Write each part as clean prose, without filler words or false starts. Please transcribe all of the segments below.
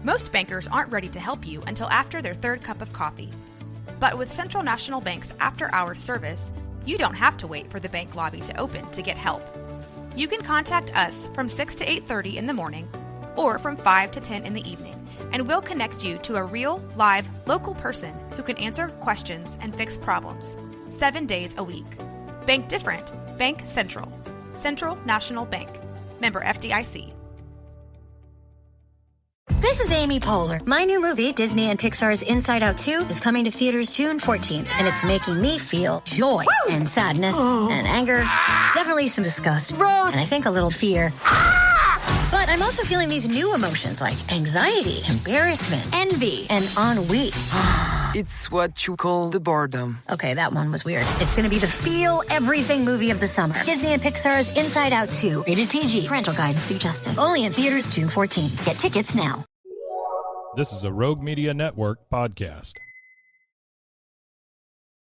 Most bankers aren't ready to help you until after their third cup of coffee. But with Central National Bank's after-hours service, you don't have to wait for the bank lobby to open to get help. You can contact us from 6 to 8:30 in the morning or from 5 to 10 in the evening, and we'll connect you to a real, live, local person who can answer questions and fix problems 7 days a week. Bank different. Bank Central. Central National Bank. Member FDIC. This is Amy Poehler. My new movie, Disney and Pixar's Inside Out 2, is coming to theaters June 14th, and it's making me feel joy and sadness and anger, definitely some disgust, and I think a little fear. But I'm also feeling these new emotions like anxiety, embarrassment, envy, and ennui. It's what you call the boredom. Okay, that one was weird. It's going to be the feel everything movie of the summer. Disney and Pixar's Inside Out 2. Rated PG. Parental guidance suggested. Only in theaters June 14th. Get tickets now. This is a Rogue Media Network podcast.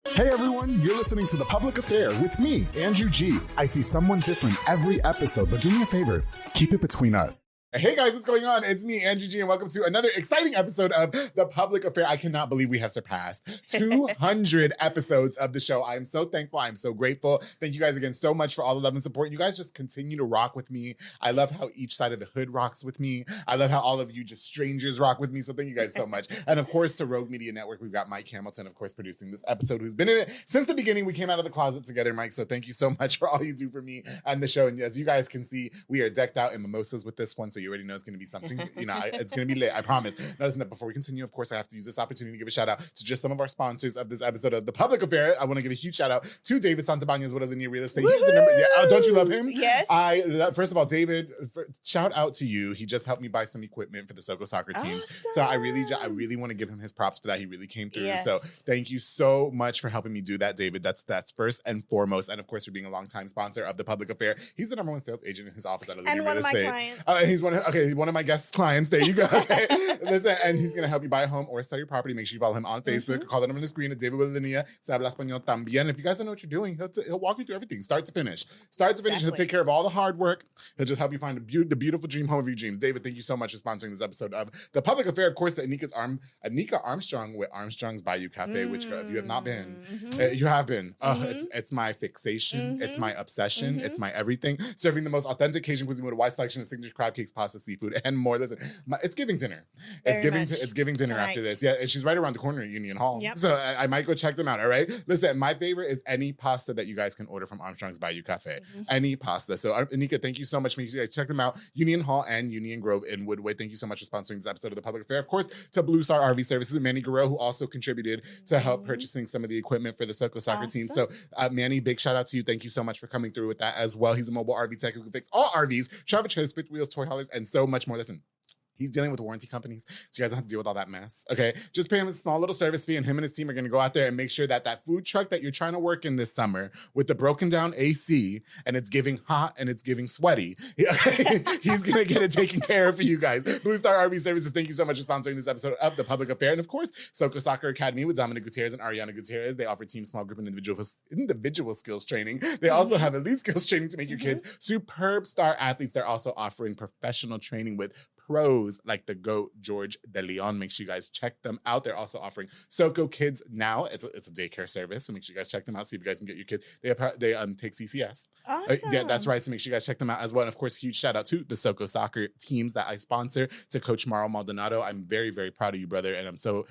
Hey everyone, you're listening to The Public Affair with me, Andrew G. I see someone different every episode, but do me a favor, keep it between us. Hey guys, what's going on? It's me, Andrew G, and welcome to another exciting episode of The Public Affair. I cannot believe we have surpassed 200 episodes of the show. I am so thankful. I'm so grateful. Thank you guys again so much for all the love and support. You guys just continue to rock with me. I love how each side of the hood rocks with me. I love how all of you just strangers rock with me. So thank you guys so much. And of course, to Rogue Media Network, we've got Mike Hamilton, of course, producing this episode, who's been in it since the beginning. We came out of the closet together, Mike. So thank you so much for all you do for me and the show. And as you guys can see, we are decked out in mimosas with this one. So you already know it's going to be something, it's going to be lit. I promise. Now, listen, before we continue, of course, I have to use this opportunity to give a shout out to just some of our sponsors of this episode of The Public Affair. I want to give a huge shout out to David Santabanez, what of the Near Real Estate. He's the number. Yeah, don't you love him? Yes. First of all, David, shout out to you. He just helped me buy some equipment for the SoCo soccer teams. Awesome. So I really want to give him his props for that. He really came through. Yes. So thank you so much for helping me do that, David. That's first and foremost. And of course, for being a longtime sponsor of The Public Affair. He's the number one sales agent in his office at Olivia Real Estate. He's one of my guest clients. There you go. Okay. Listen, and he's gonna help you buy a home or sell your property. Make sure you follow him on Facebook or call the number on the screen at David Willinia. Se habla español también. If you guys don't know what you're doing, he'll walk you through everything, start to finish. He'll take care of all the hard work. He'll just help you find the beautiful dream home of your dreams. David, thank you so much for sponsoring this episode of The Public Affair. Of course, Anika Armstrong with Armstrong's Bayou Cafe, which if you have not been, you have been. It's my fixation. It's my obsession. It's my everything. Serving the most authentic Cajun cuisine with a wide selection of signature crab cakes, pasta, seafood, and more. Listen, it's giving dinner. It's giving dinner tonight. After this. Yeah, and she's right around the corner at Union Hall. Yep. So I might go check them out, all right? Listen, my favorite is any pasta that you guys can order from Armstrong's Bayou Cafe. Any pasta. So Anika, thank you so much. Make sure you guys check them out. Union Hall and Union Grove in Woodway. Thank you so much for sponsoring this episode of The Public Affair. Of course, to Blue Star RV Services and Manny Guerrero, who also contributed to help purchasing some of the equipment for the SoCo soccer team. So Manny, big shout out to you. Thank you so much for coming through with that as well. He's a mobile RV tech who can fix all RVs, travel trailers, fifth wheels, toy haulers, and so much more. Listen, he's dealing with warranty companies, so you guys don't have to deal with all that mess, okay? Just pay him a small little service fee, and him and his team are going to go out there and make sure that that food truck that you're trying to work in this summer with the broken down AC, and it's giving hot and it's giving sweaty, he's going to get it taken care of for you guys. Blue Star RV Services, thank you so much for sponsoring this episode of The Public Affair. And of course, SoCo Soccer Academy with Dominic Gutierrez and Ariana Gutierrez. They offer team, small group, and individual skills training. They also have elite skills training to make your kids superb star athletes. They're also offering professional training with pros like the GOAT George De Leon. Make sure you guys check them out. They're also offering SoCo Kids Now. It's a daycare service, so make sure you guys check them out. See if you guys can get your kids. They take CCS. Awesome. Yeah, that's right. So make sure you guys check them out as well. And of course, huge shout out to the SoCo soccer teams that I sponsor, to Coach Mauro Maldonado. I'm very, very proud of you, brother, and I'm so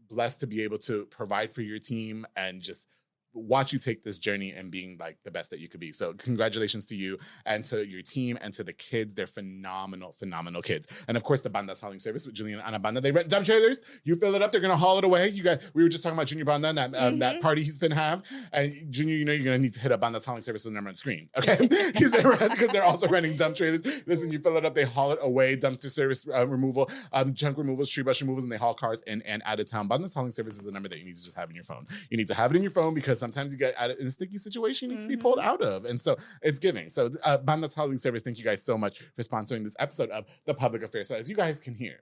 blessed to be able to provide for your team and just watch you take this journey and being like the best that you could be. So congratulations to you and to your team and to the kids. They're phenomenal kids. And of course, the Banda's hauling service with Julian and Ana Banda. They rent dump trailers. You fill it up. They're going to haul it away. You guys, we were just talking about Junior Banda and that party he's been have. And Junior, you're going to need to hit up Banda's hauling service with the number on the screen. Okay. Because they're also renting dump trailers. Listen, you fill it up. They haul it away. Dumpster service removal, junk removals, tree brush removals, and they haul cars in and out of town. Banda's hauling service is a number that you need to just have in your phone. You need to have it in your phone because sometimes you get in a sticky situation you need to be pulled out of. And so it's giving. So Banda's Hauling Service, thank you guys so much for sponsoring this episode of The Public Affair. So as you guys can hear,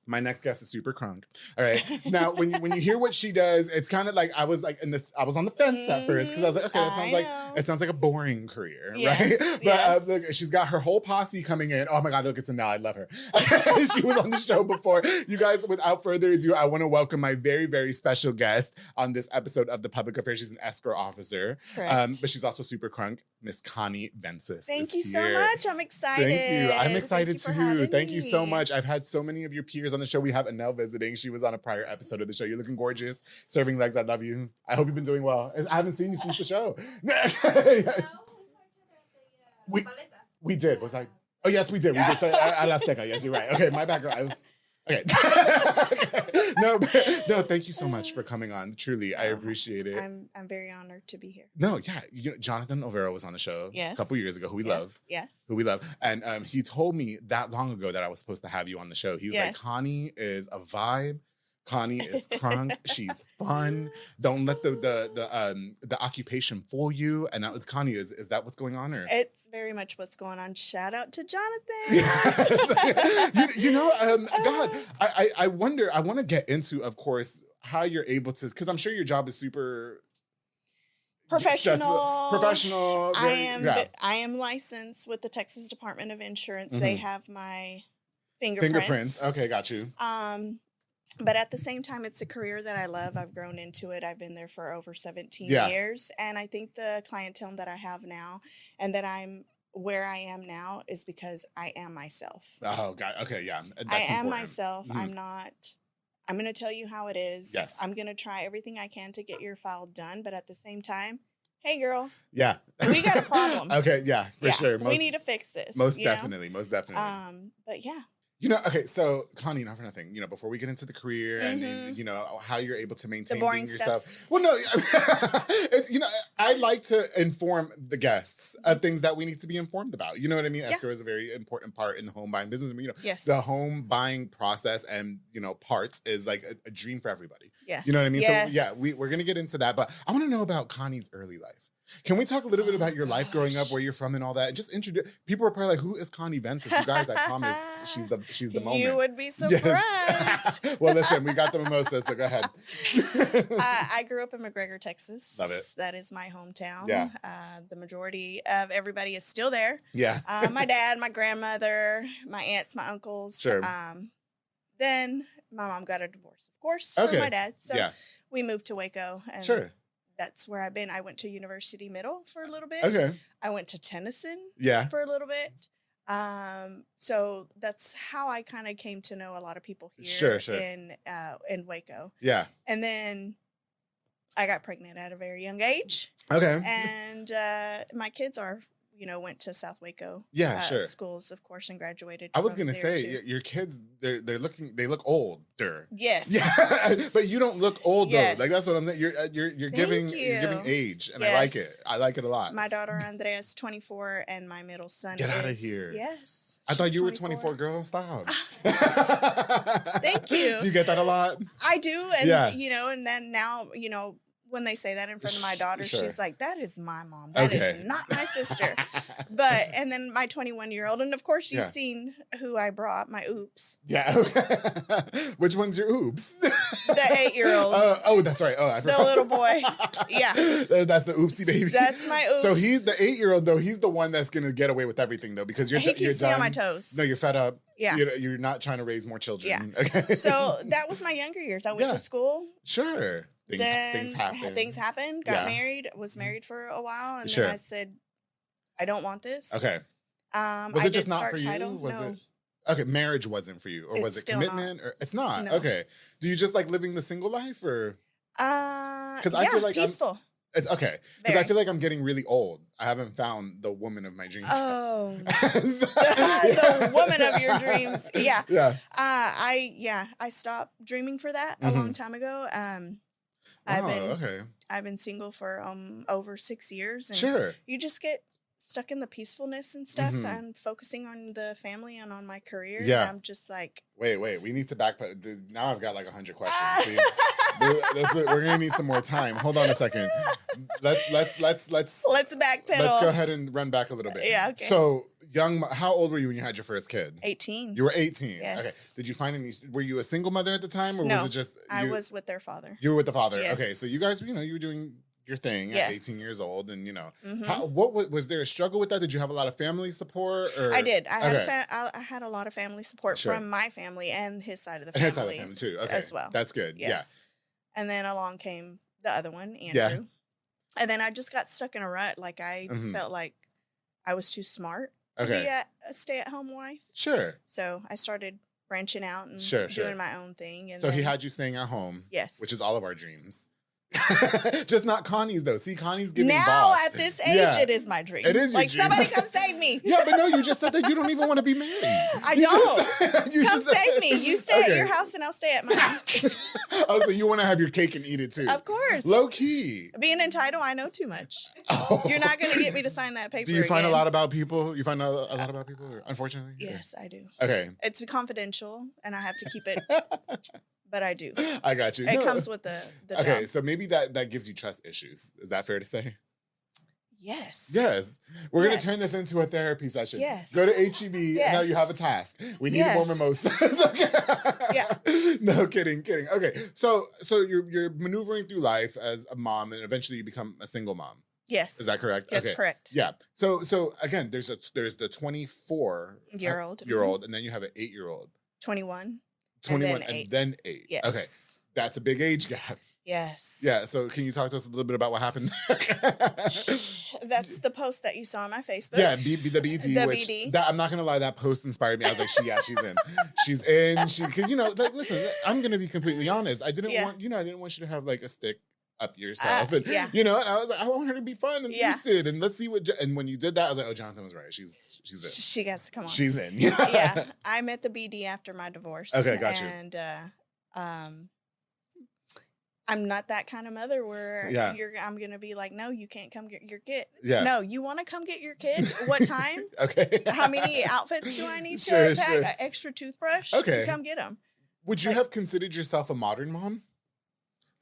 My next guest is super crunk. All right. Now, when you hear what she does, it's kind of like I was on the fence at first because I was like, okay, it sounds like a boring career, right? But look, she's got her whole posse coming in. Oh my God, look, it's a now. I love her. She was on the show before. You guys, without further ado, I want to welcome my very, very special guest on this episode of The Public Affairs. She's an escrow officer, but she's also super crunk. Miss Connie Vences. Thank you so much. I'm excited. Thank you. I'm excited too. Thank you so me. much. I've had so many of your peers on the show. We have Anel visiting. She was on a prior episode of the show. You're looking gorgeous. Serving legs. I love you. I hope you've been doing well. I haven't seen you since the show. We did. Was I? Oh, yes, we did. We did say Azteca. Yes, you're right. Okay, my background. I was... Okay. No, thank you so much for coming on. Truly, I appreciate it. I'm very honored to be here. No, yeah. Jonathan Olvera was on the show a couple years ago, who we love. Yes. Who we love. And he told me that long ago that I was supposed to have you on the show. He was like, Connie is a vibe. Connie is crunk. She's fun. Don't let the occupation fool you. And now it's Connie. Is that what's going on? Or it's very much what's going on. Shout out to Jonathan. God, I wonder. I want to get into, of course, how you're able to, because I'm sure your job is super professional. I am licensed with the Texas Department of Insurance. They have my fingerprints. Okay, got you. But at the same time, it's a career that I love. I've grown into it. I've been there for over 17 years. And I think the clientele that I have now and that I'm where I am now is because I am myself. Oh, God. Okay, yeah. That's I am important. myself. I'm going to tell you how it is. Yes. I'm going to try everything I can to get your file done. But at the same time, hey, girl. Yeah. We got a problem. Okay, yeah, for sure. We need to fix this. Most definitely. But yeah. Okay, so Connie, not for nothing, before we get into the career and, how you're able to maintain the boring being yourself. Stuff. Well, no, it's, I like to inform the guests of things that we need to be informed about. You know what I mean? Escrow is a very important part in the home buying business. I mean, the home buying process and, parts is like a dream for everybody. Yes. You know what I mean? Yes. So, yeah, we're going to get into that. But I want to know about Connie's early life. Can we talk a little bit about your life growing up, where you're from and all that? And just introduce, people are probably like, who is Connie Vences? You guys, I promise she's the moment. You would be surprised. Yes. Well, listen, we got the mimosa, so go ahead. I grew up in McGregor, Texas. Love it. That is my hometown. Yeah. The majority of everybody is still there. Yeah. My dad, my grandmother, my aunts, my uncles. Sure. Then my mom got a divorce, of course, from my dad. So we moved to Waco. And sure. That's where I've been. I went to University Middle for a little bit. Okay. I went to Tennyson for a little bit. So that's how I kind of came to know a lot of people here in Waco. Yeah. And then I got pregnant at a very young age. Okay. And my kids went to South Waco schools, of course, and graduated. I was gonna say your kids, they look older. Yes. Yeah, but you don't look old yes. though. Like that's what I'm saying. You're giving age, and I like it. I like it a lot. My daughter Andrea is 24, and my middle son. Get out of here. Yes. I thought you were 24, girl. Stop. Thank you. Do you get that a lot? I do, and and then now when they say that in front of my daughter, she's like, that is my mom. That is not my sister. And then my 21-year-old, and of course you've seen who I brought, my oops. Yeah. Okay. Which one's your oops? The 8-year-old. Oh, that's right. Oh, I forgot. The little boy. Yeah. That's the oopsie baby. That's my oops. So he's the 8-year-old though. He's the one that's going to get away with everything though, because he keeps me on my toes. No, you're fed up. Yeah. You're not trying to raise more children. Yeah. Okay. So that was my younger years. I went to school. Sure. Things happened. Got married. Was married for a while, and then I said, "I don't want this." Okay. Was it just not for you? Was it? Okay, marriage wasn't for you, or was it commitment? Or it's not. No. Okay. Do you just like living the single life, or? Because I feel like peaceful. It's okay. Because I feel like I'm getting really old. I haven't found the woman of my dreams. Oh, the woman of your dreams. Yeah. Yeah. I stopped dreaming for that a long time ago. I've been single for over 6 years. And you just get stuck in the peacefulness and stuff and focusing on the family and on my career. Yeah. And I'm just like, wait, we need to backpedal. Now I've got like 100 questions. We're gonna need some more time. Hold on a second. Let's backpedal. Let's go ahead and run back a little bit. Yeah. Okay. So How old were you when you had your first kid? 18. You were 18. Yes. Okay. Did you find were you a single mother at the time, or No, was it just I was with their father. You were with the father. Yes. Okay. So you guys, you were doing your thing at Yes. 18 years old, and Mhm. what was there a struggle with that? Did you have a lot of family support? Or? I did. I had a lot of family support Sure. from my family and his side of the And family. his side of the family too. Okay. As well. That's good. Yes. And then along came the other one, Andrew. Yeah. And then I just got stuck in a rut. Like I felt like I was too smart to be a stay-at-home wife. Sure. So I started branching out and Sure. doing my own thing. And so he had you staying at home. Yes. Which is all of our dreams. Just not Connie's though. See, Connie's giving now boss. at this age, it is my dream. It is your like dream. somebody come save me. Yeah, but no, you just said that you don't even want to be married. I don't. Come save me. You stay at your house and I'll stay at mine. Oh, so you want to have your cake and eat it too? Of course. Low key. Being entitled, I know too much. Oh. You're not going to get me to sign that paper. Do you find again. a lot about people? You find a lot about people, unfortunately? Yes, I do. Okay. It's confidential and I have to keep it, but I do. I got you. It comes with the Okay, job. so maybe that gives you trust issues. Is that fair to say? Yes. Yes. We're going Yes. to turn this into a therapy session. Yes. Go to HEB. Now you Yes. have a task. We need Yes. more mimosas. Okay. Yeah. No, kidding. Okay. So you're maneuvering through life as a mom, and eventually you become a single mom. Yes. Is that correct? That's okay. correct. Yeah. So again, there's the 24-year-old, Year-old. and then you have an 8-year-old. 21. 21 then eight. then 8. Yes. Okay. That's a big age gap. Yes. Yeah. So can you talk to us a little bit about what happened there? That's the post that you saw on my Facebook. Yeah, the BD. The which, BD. I'm not gonna lie, that post inspired me. I was like, she's in. She's in. Because listen, I'm gonna be completely honest. I didn't want you to have like a stick up yourself, and and I was like, I want her to be fun and lucid, and let's see what. And when you did that, I was like, oh, Jonathan was right. She's in. She has to come on. She's in. Yeah. I met the BD after my divorce. Okay, got you. And I'm not that kind of mother where I'm gonna be like, no, you can't come get your kid. Yeah. No, you want to come get your kid? What time? Okay. How many outfits do I need to pack? Sure. An extra toothbrush? Okay. Come get them. Would you have considered yourself a modern mom?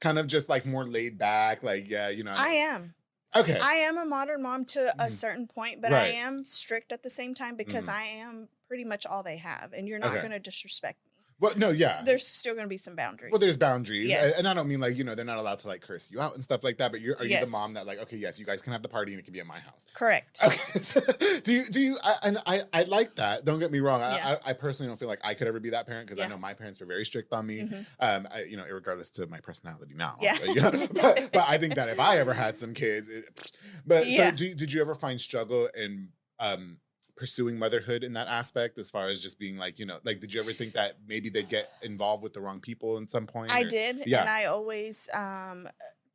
Kind of just like more laid back, like I am. Okay. I am a modern mom to a certain point, but I Right. am strict at the same time because I am pretty much all they have, and you're not going to disrespect me. Well, no, yeah. There's still going to be some boundaries. Well, there's boundaries. Yes. And I don't mean like, they're not allowed to like curse you out and stuff like that, but are you Yes. the mom that like, okay, yes, you guys can have the party and it can be at my house. Correct. Okay. I like that. Don't get me wrong. Yeah. I personally don't feel like I could ever be that parent because I know my parents were very strict on me. Regardless to my personality now. Yeah. But I think that if I ever had some kids, so did you ever find struggle in pursuing motherhood in that aspect, as far as just being like, did you ever think that maybe they'd get involved with the wrong people in some point? I did. Yeah. And I always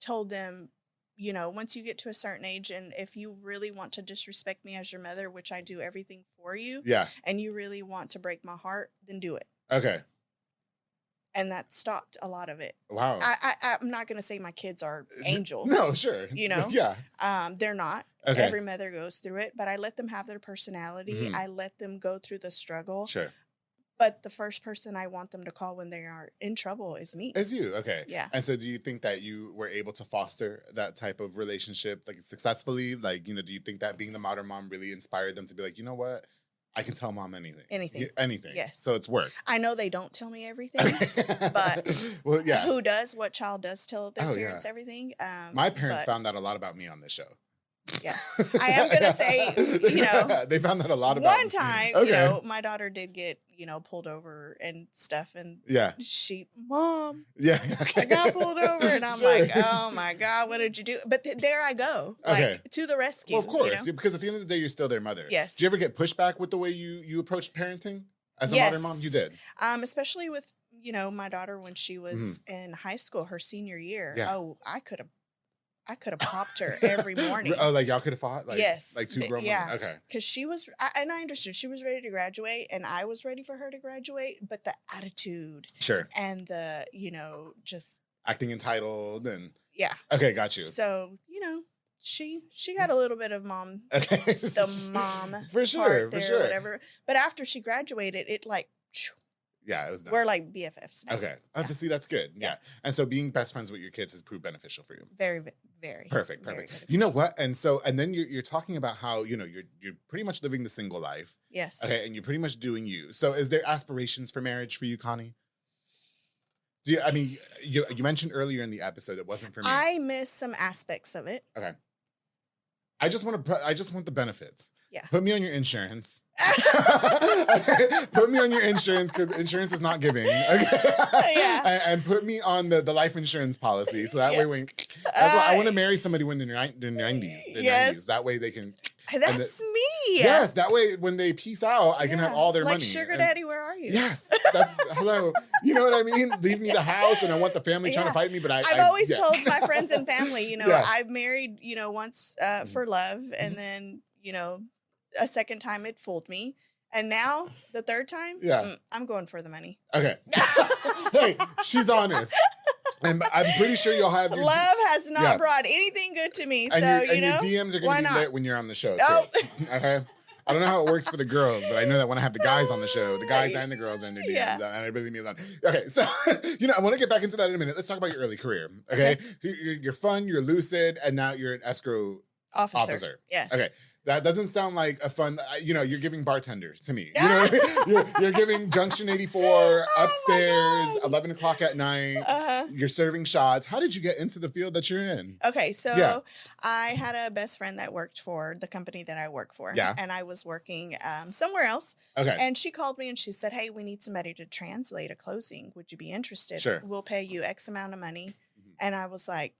told them, once you get to a certain age, and if you really want to disrespect me as your mother, which I do everything for you, and you really want to break my heart, then do it. Okay. And that stopped a lot of it. Wow. I'm not going to say my kids are angels. No, sure. Yeah. They're not. Okay. Every mother goes through it, but I let them have their personality. Mhm. I let them go through the struggle. Sure. But the first person I want them to call when they are in trouble is me. It's you. Okay. Yeah. And so do you think that you were able to foster that type of relationship like successfully? Like, do you think that being the modern mom really inspired them to be like, you know what? I can tell mom anything. Anything. Anything. Yes. So it's worked. I know they don't tell me everything, but well, yeah. who does? What child does tell their Oh, parents yeah. everything? My parents but- found out a lot about me on this show. Yeah. I am going to say, they found out a lot about one time, Okay. my daughter did get, pulled over and stuff. And Yeah. Mom, Yeah. I got pulled over. And I'm Sure. like, oh my God, what did you do? But there I go. Okay. Like, to the rescue. Well, of course, because at the end of the day, you're still their mother. Yes. Do you ever get pushback with the way you approach parenting as a modern mom? You did. Especially with, my daughter when she was in high school, her senior year. Yeah. Oh, I could have popped her every morning. Oh, like y'all could have fought? Like, yes. Like two grown yeah. women? Okay. Because she was, and I understood, she was ready to graduate, and I was ready for her to graduate, but the attitude. Sure. And the, just. Acting entitled and. Yeah. Okay, got you. So, she got a little bit of mom. Okay. The mom. For sure, part for there, sure. Whatever. But after she graduated, it like. Yeah, it was done. We're like BFFs now. Okay. Oh, see, that's good. Yeah. And so being best friends with your kids has proved beneficial for you. Very, very. Perfect. Very You know what? And then you're talking about how, you're pretty much living the single life. Yes. Okay. And you're pretty much doing you. So is there aspirations for marriage for you, Connie? You mentioned earlier in the episode it wasn't for me. I miss some aspects of it. Okay. I just want the benefits. Yeah. Put me on your insurance. Put me on your insurance because insurance is not giving. Okay. Yeah. And put me on the life insurance policy. So that way that's why I want to marry somebody when they're 90s. Yes. 90s. That way they can. That's me. Yes. That way when they peace out, I can have all their money. Like, sugar daddy, where are you? Yes. That's hello. You know what I mean? Leave me the house and I want the family trying to fight me. But I've always told my friends and family, Yeah. I've married, once for love. And then, a second time it fooled me. And now the third time, I'm going for the money. Okay. Hey, she's honest. And I'm pretty sure you'll have your love has not brought anything good to me. And So, your DMs are going to be lit when you're on the show, too. Oh. Okay? I don't know how it works for the girls, but I know that when I have the guys on the show, the guys and the girls are in their DMs, and I really mean that. Okay, so, I want to get back into that in a minute. Let's talk about your early career, okay? So you're fun, you're lucid, and now you're an escrow officer. Yes. Okay. That doesn't sound like a fun, you're giving bartender to me. You know what I mean? You're giving Junction 84 upstairs, 11 o'clock at night. You're serving shots. How did you get into the field that you're in? Okay, so I had a best friend that worked for the company that I work for. Yeah. And I was working somewhere else. Okay. And she called me and she said, hey, we need somebody to translate a closing. Would you be interested? Sure. We'll pay you X amount of money. And I was like,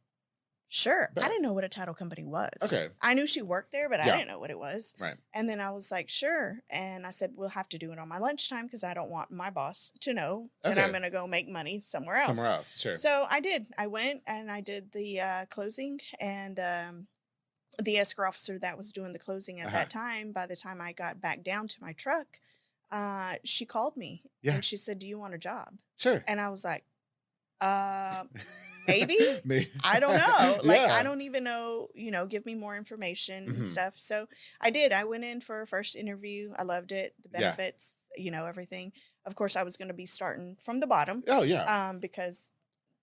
sure. I didn't know what a title company was. Okay. I knew she worked there, but I didn't know what it was. Right. And then I was like, sure. And I said, we'll have to do it on my lunchtime because I don't want my boss to know that I'm going to go make money somewhere else. Somewhere else, sure. So I did. I went and I did the closing, and the escrow officer that was doing the closing at that time, by the time I got back down to my truck, she called me and she said, do you want a job? Sure. And I was like, maybe. I don't know. Like, I don't even know, give me more information and stuff. So I did. I went in for a first interview. I loved it. The benefits, everything. Of course, I was going to be starting from the bottom. Oh, yeah. Because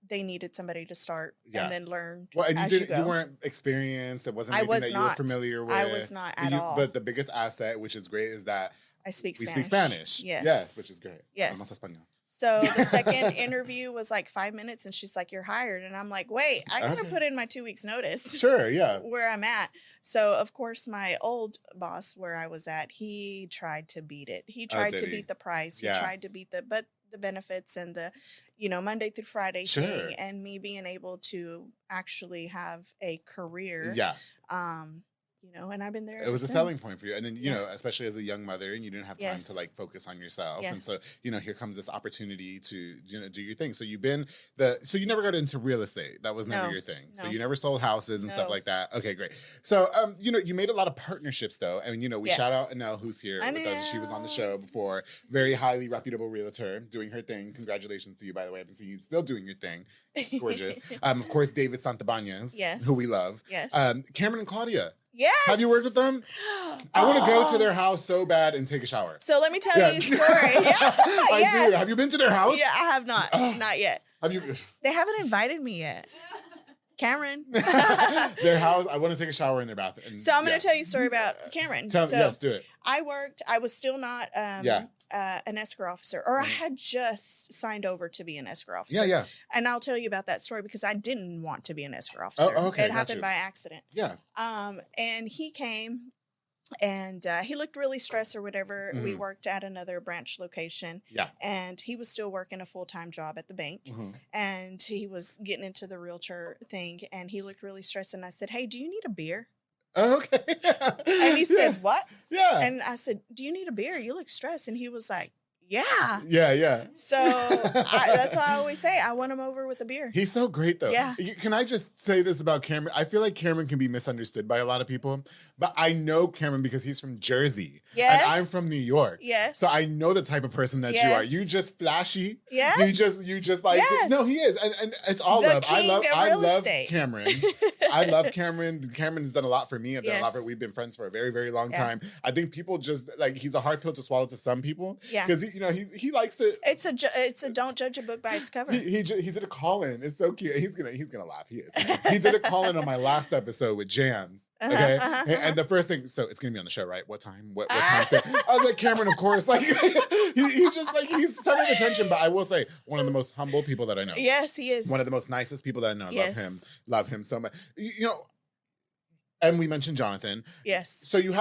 they needed somebody to start and then learn. Well, and you weren't experienced. It wasn't anything that you were familiar with. I was not at all. But the biggest asset, which is great, is that I speak we Spanish. speak Spanish. Yes, which is great. Yes. Más español. So the second interview was like 5 minutes, and she's like, "You're hired." And I'm like, "Wait, I gotta put in my 2 weeks notice." Sure, yeah. Where I'm at. So of course, my old boss, where I was at, he tried to beat it. He tried to beat the price. He tried to beat the benefits and the, Monday through Friday thing, and me being able to actually have a career. Yeah. And I've been there. It was a selling point for you. And then, especially as a young mother, and you didn't have time to like focus on yourself. Yes. And so, here comes this opportunity to, do your thing. So so you never got into real estate. That was never your thing. So you never sold houses and stuff like that. Okay, great. So, you made a lot of partnerships though. And, we shout out Anel, who's here with us. She was on the show before. Very highly reputable realtor doing her thing. Congratulations to you, by the way. I've been seeing you still doing your thing. Gorgeous. Of course, David Santabañez, who we love. Yes. Cameron and Claudia. Yes. Have you worked with them? I want to go to their house so bad and take a shower. So let me tell you a story. I do. Have you been to their house? Yeah, I have not. Not yet. Have you? They haven't invited me yet. Cameron. Their house. I want to take a shower in their bathroom. So I'm going to tell you a story about Cameron. Yes, do it. I was still not an escrow officer, or I had just signed over to be an escrow officer. Yeah. And I'll tell you about that story because I didn't want to be an escrow officer. Oh, okay. It happened by accident. Yeah. And he came and he looked really stressed or whatever. Mm-hmm. We worked at another branch location. Yeah. And he was still working a full-time job at the bank. Mm-hmm. And he was getting into the realtor thing and he looked really stressed. And I said, hey, do you need a beer? Okay. And he said, what? Yeah. And I said, do you need a beer? You look stressed. And he was like, yeah. Yeah. So that's why I always say I want him over with a beer. He's so great, though. Yeah. Can I just say this about Cameron? I feel like Cameron can be misunderstood by a lot of people, but I know Cameron because he's from Jersey. Yes. And I'm from New York. Yes. So I know the type of person that you are. You just flashy. Yes. You just like no, he is. And it's all the love. King I of real love estate. Cameron. I love Cameron. Cameron's done a lot for me. I've done a lot for we've been friends for a very, very long time. I think people just like he's a hard pill to swallow to some people. Yeah. Because he likes to it's a don't judge a book by its cover. He did a call-in. It's so cute. He's gonna laugh. He is. He did a call-in on my last episode with Jams. Okay. And the first thing, so it's gonna be on the show, right? What time? What time? I was like, Cameron, of course. Like he just like he's sending attention. But I will say, one of the most humble people that I know. Yes, he is. One of the most nicest people that I know. Love him so much. You know. And we mentioned Jonathan. Yes. So you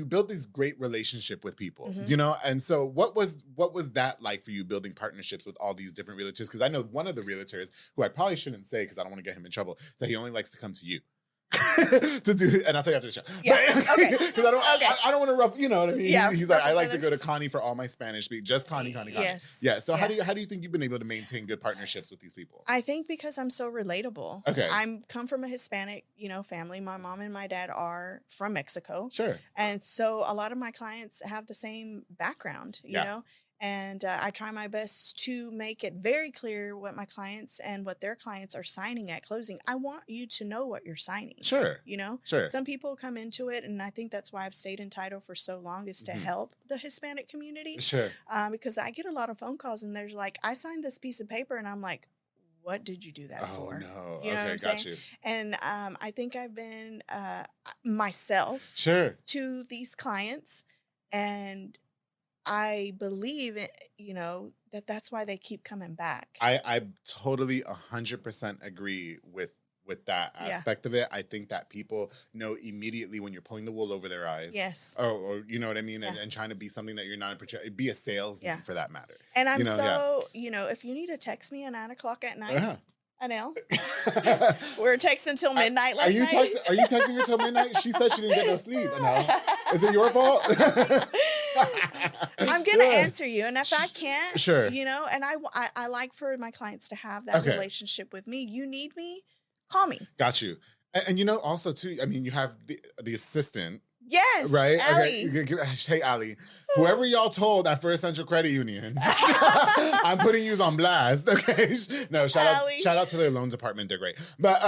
build this great relationship with people, you know? And so what was that like for you building partnerships with all these different realtors? Because I know one of the realtors who I probably shouldn't say because I don't want to get him in trouble, that he only likes to come to you. to do, and I'll tell you after the show. Yeah. Okay. Because I don't want to rough. You know what I mean? Yeah. He's like, I like to go to Connie for all my Spanish speak. Just Connie. Yes. Yeah. So how do you think you've been able to maintain good partnerships with these people? I think because I'm so relatable. Okay. I'm come from a Hispanic, family. My mom and my dad are from Mexico. Sure. And so a lot of my clients have the same background, you know. And I try my best to make it very clear what my clients and what their clients are signing at closing. I want you to know what you're signing. Sure. Sure. Some people come into it, and I think that's why I've stayed in title for so long, is to help the Hispanic community. Sure. Because I get a lot of phone calls, and they're like, I signed this piece of paper, and I'm like, what did you do that for? No. You know what I'm saying? You. And I think I've been myself to these clients, and I believe, that's why they keep coming back. I totally 100% agree with that aspect of it. I think that people know immediately when you're pulling the wool over their eyes. Yes. Or you know what I mean? And trying to be something that you're not, be a salesman for that matter. And I'm if you need to text me at 9:00 at night, I know. We're texting till midnight last night. Are you texting her till midnight? She said she didn't get no sleep. No. Is it your fault? I'm going to answer you. And if I can't, sure. And I like for my clients to have that relationship with me. You need me, call me. Got you. And also too, I mean, you have the assistant. Yes. Right? Allie. Okay. Hey, Allie. Whoever y'all told at First Central Credit Union, I'm putting you on blast. Okay. No, shout out to their loan department. They're great. But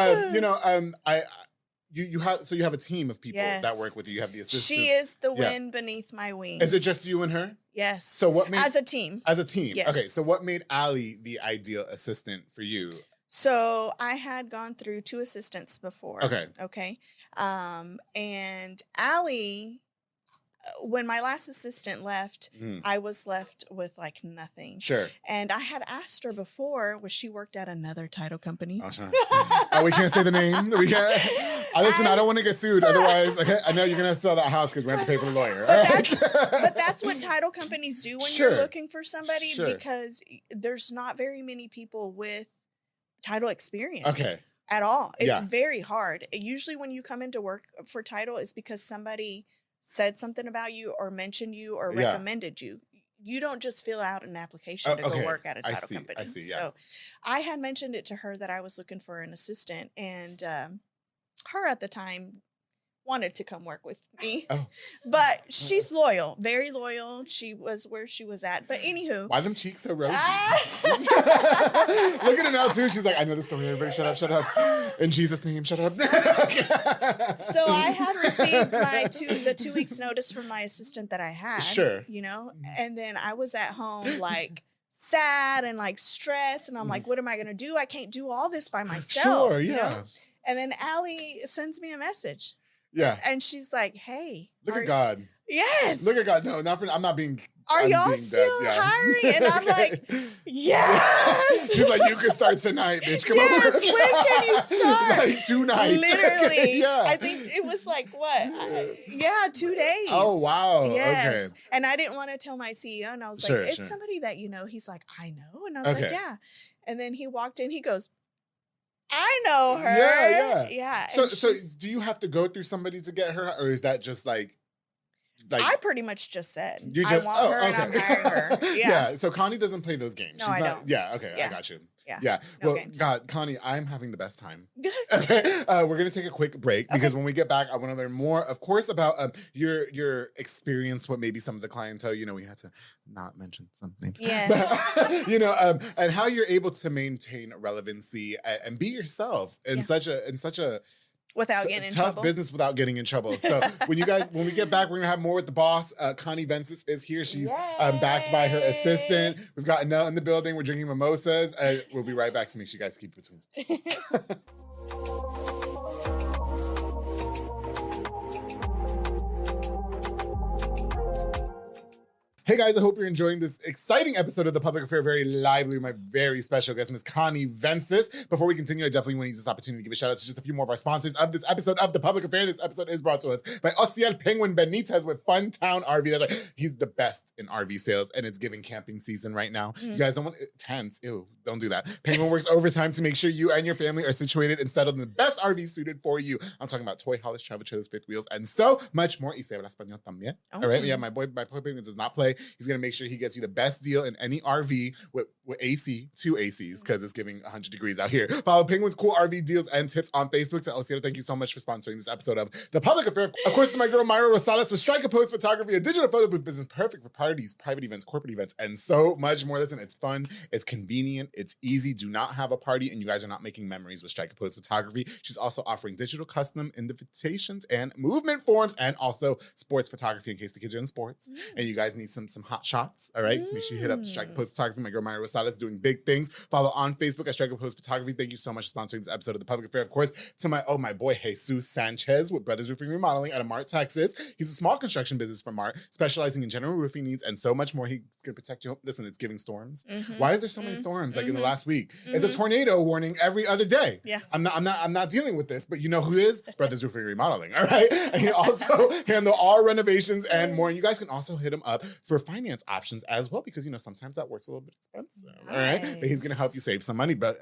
you have a team of people that work with you. You have the assistant. She is the wind beneath my wings. Is it just you and her? Yes. So what made as a team? Yes. Okay. So what made Allie the ideal assistant for you? So I had gone through 2 assistants before. Okay. And Allie, when my last assistant left, I was left with like nothing. Sure. And I had asked her before, she worked at another title company. We can't say the name. We can't. Listen, I don't want to get sued. Otherwise, I know you're going to sell that house because we have to pay for the lawyer. But that's what title companies do when you're looking for somebody, because there's not very many people with title experience at all. It's very hard. Usually when you come into work for title, it's because somebody said something about you or mentioned you or recommended you. You don't just fill out an application to go work at a title company. I see, So I had mentioned it to her that I was looking for an assistant, and her at the time wanted to come work with me. But she's loyal, very loyal. She was where she was at. But anywho. Why them cheeks so rosy? Look at her now too. She's like, I know the story. Everybody shut up. In Jesus' name, shut up. So I had received the 2 weeks notice from my assistant that I had. Sure. And then I was at home like sad and like stressed. And I'm like, what am I going to do? I can't do all this by myself. Sure, yeah. And then Allie sends me a message. Yeah. And she's like, hey. Look at God. Yes. Look at God. No, I'm not being. Are y'all still hiring? And I'm like, yes. She's like, you can start tonight, bitch. Come on. Yes, when can you start? Like 2 nights. Literally. I think it was like, what? 2 days. Oh, wow. Yes. Okay. And I didn't want to tell my CEO. And I was like, it's somebody that you know. He's like, I know. And I was like, yeah. And then he walked in. He goes, I know her. Yeah. So do you have to go through somebody to get her? Or is that just like I pretty much just said, I want her and I'm hiring her. Yeah. So Connie doesn't play those games. No, I don't. Yeah. Okay. I got you. Yeah. Well, games. God, Connie, I'm having the best time. Good. Okay. We're going to take a quick break because when we get back, I want to learn more, of course, about your experience, what maybe some of the clientele, we had to not mention some names. Yes. But, and how you're able to maintain relevancy and be yourself in such a without getting in tough trouble. business without getting in trouble. So when we get back, we're gonna have more with the boss. Connie Vences is here. She's backed by her assistant. We've got Nell in the building. We're drinking mimosas. We'll be right back. So make sure you guys keep it between. Hey guys, I hope you're enjoying this exciting episode of The Public Affair. Very lively, my very special guest, Ms. Connie Vences. Before we continue, I definitely want to use this opportunity to give a shout out to just a few more of our sponsors of this episode of The Public Affair. This episode is brought to us by Ociel Penguin Benitez with Fun Town RV. That's right. He's the best in RV sales, and it's giving camping season right now. You guys don't want tents. Ew, don't do that. Penguin works overtime to make sure you and your family are situated and settled in the best RV suited for you. I'm talking about toy haulers, travel trailers, fifth wheels, and so much more. Y se habla español también. All right, yeah, my boy Penguin does not play. He's gonna make sure he gets you the best deal in any RV with AC, 2 ACs, because it's giving 100 degrees out here. Follow Penguin's cool RV deals and tips on Facebook. So, Ociel, thank you so much for sponsoring this episode of The Public Affair. Of course, to my girl, Myra Rosales with Strike a Pose Photography, a digital photo booth business perfect for parties, private events, corporate events, and so much more. Listen, it's fun, it's convenient, it's easy. Do not have a party, and you guys are not making memories with Strike a Pose Photography. She's also offering digital custom invitations and movement forms, and also sports photography in case the kids are in sports. And you guys need some hot shots, all right? Make sure you hit up Strike a Pose Photography. My girl, Myra Rosales, doing big things. Follow on Facebook at Strike a Pose Photography. Thank you so much for sponsoring this episode of The Public Affair. Of course, to my boy, Jesus Sanchez with Brothers Roofing Remodeling out of Mart, Texas. He's a small construction business from Mart, specializing in general roofing needs and so much more. He's going to protect you. Listen, it's giving storms. Why is there so many storms like in the last week? It's a tornado warning every other day. Yeah. I'm not dealing with this, but you know who is? Brothers Roofing Remodeling, all right? And he also handle all renovations and more. And you guys can also hit him up for finance options as well, because sometimes that works a little bit expensive, all right? But he's going to help you save some money. But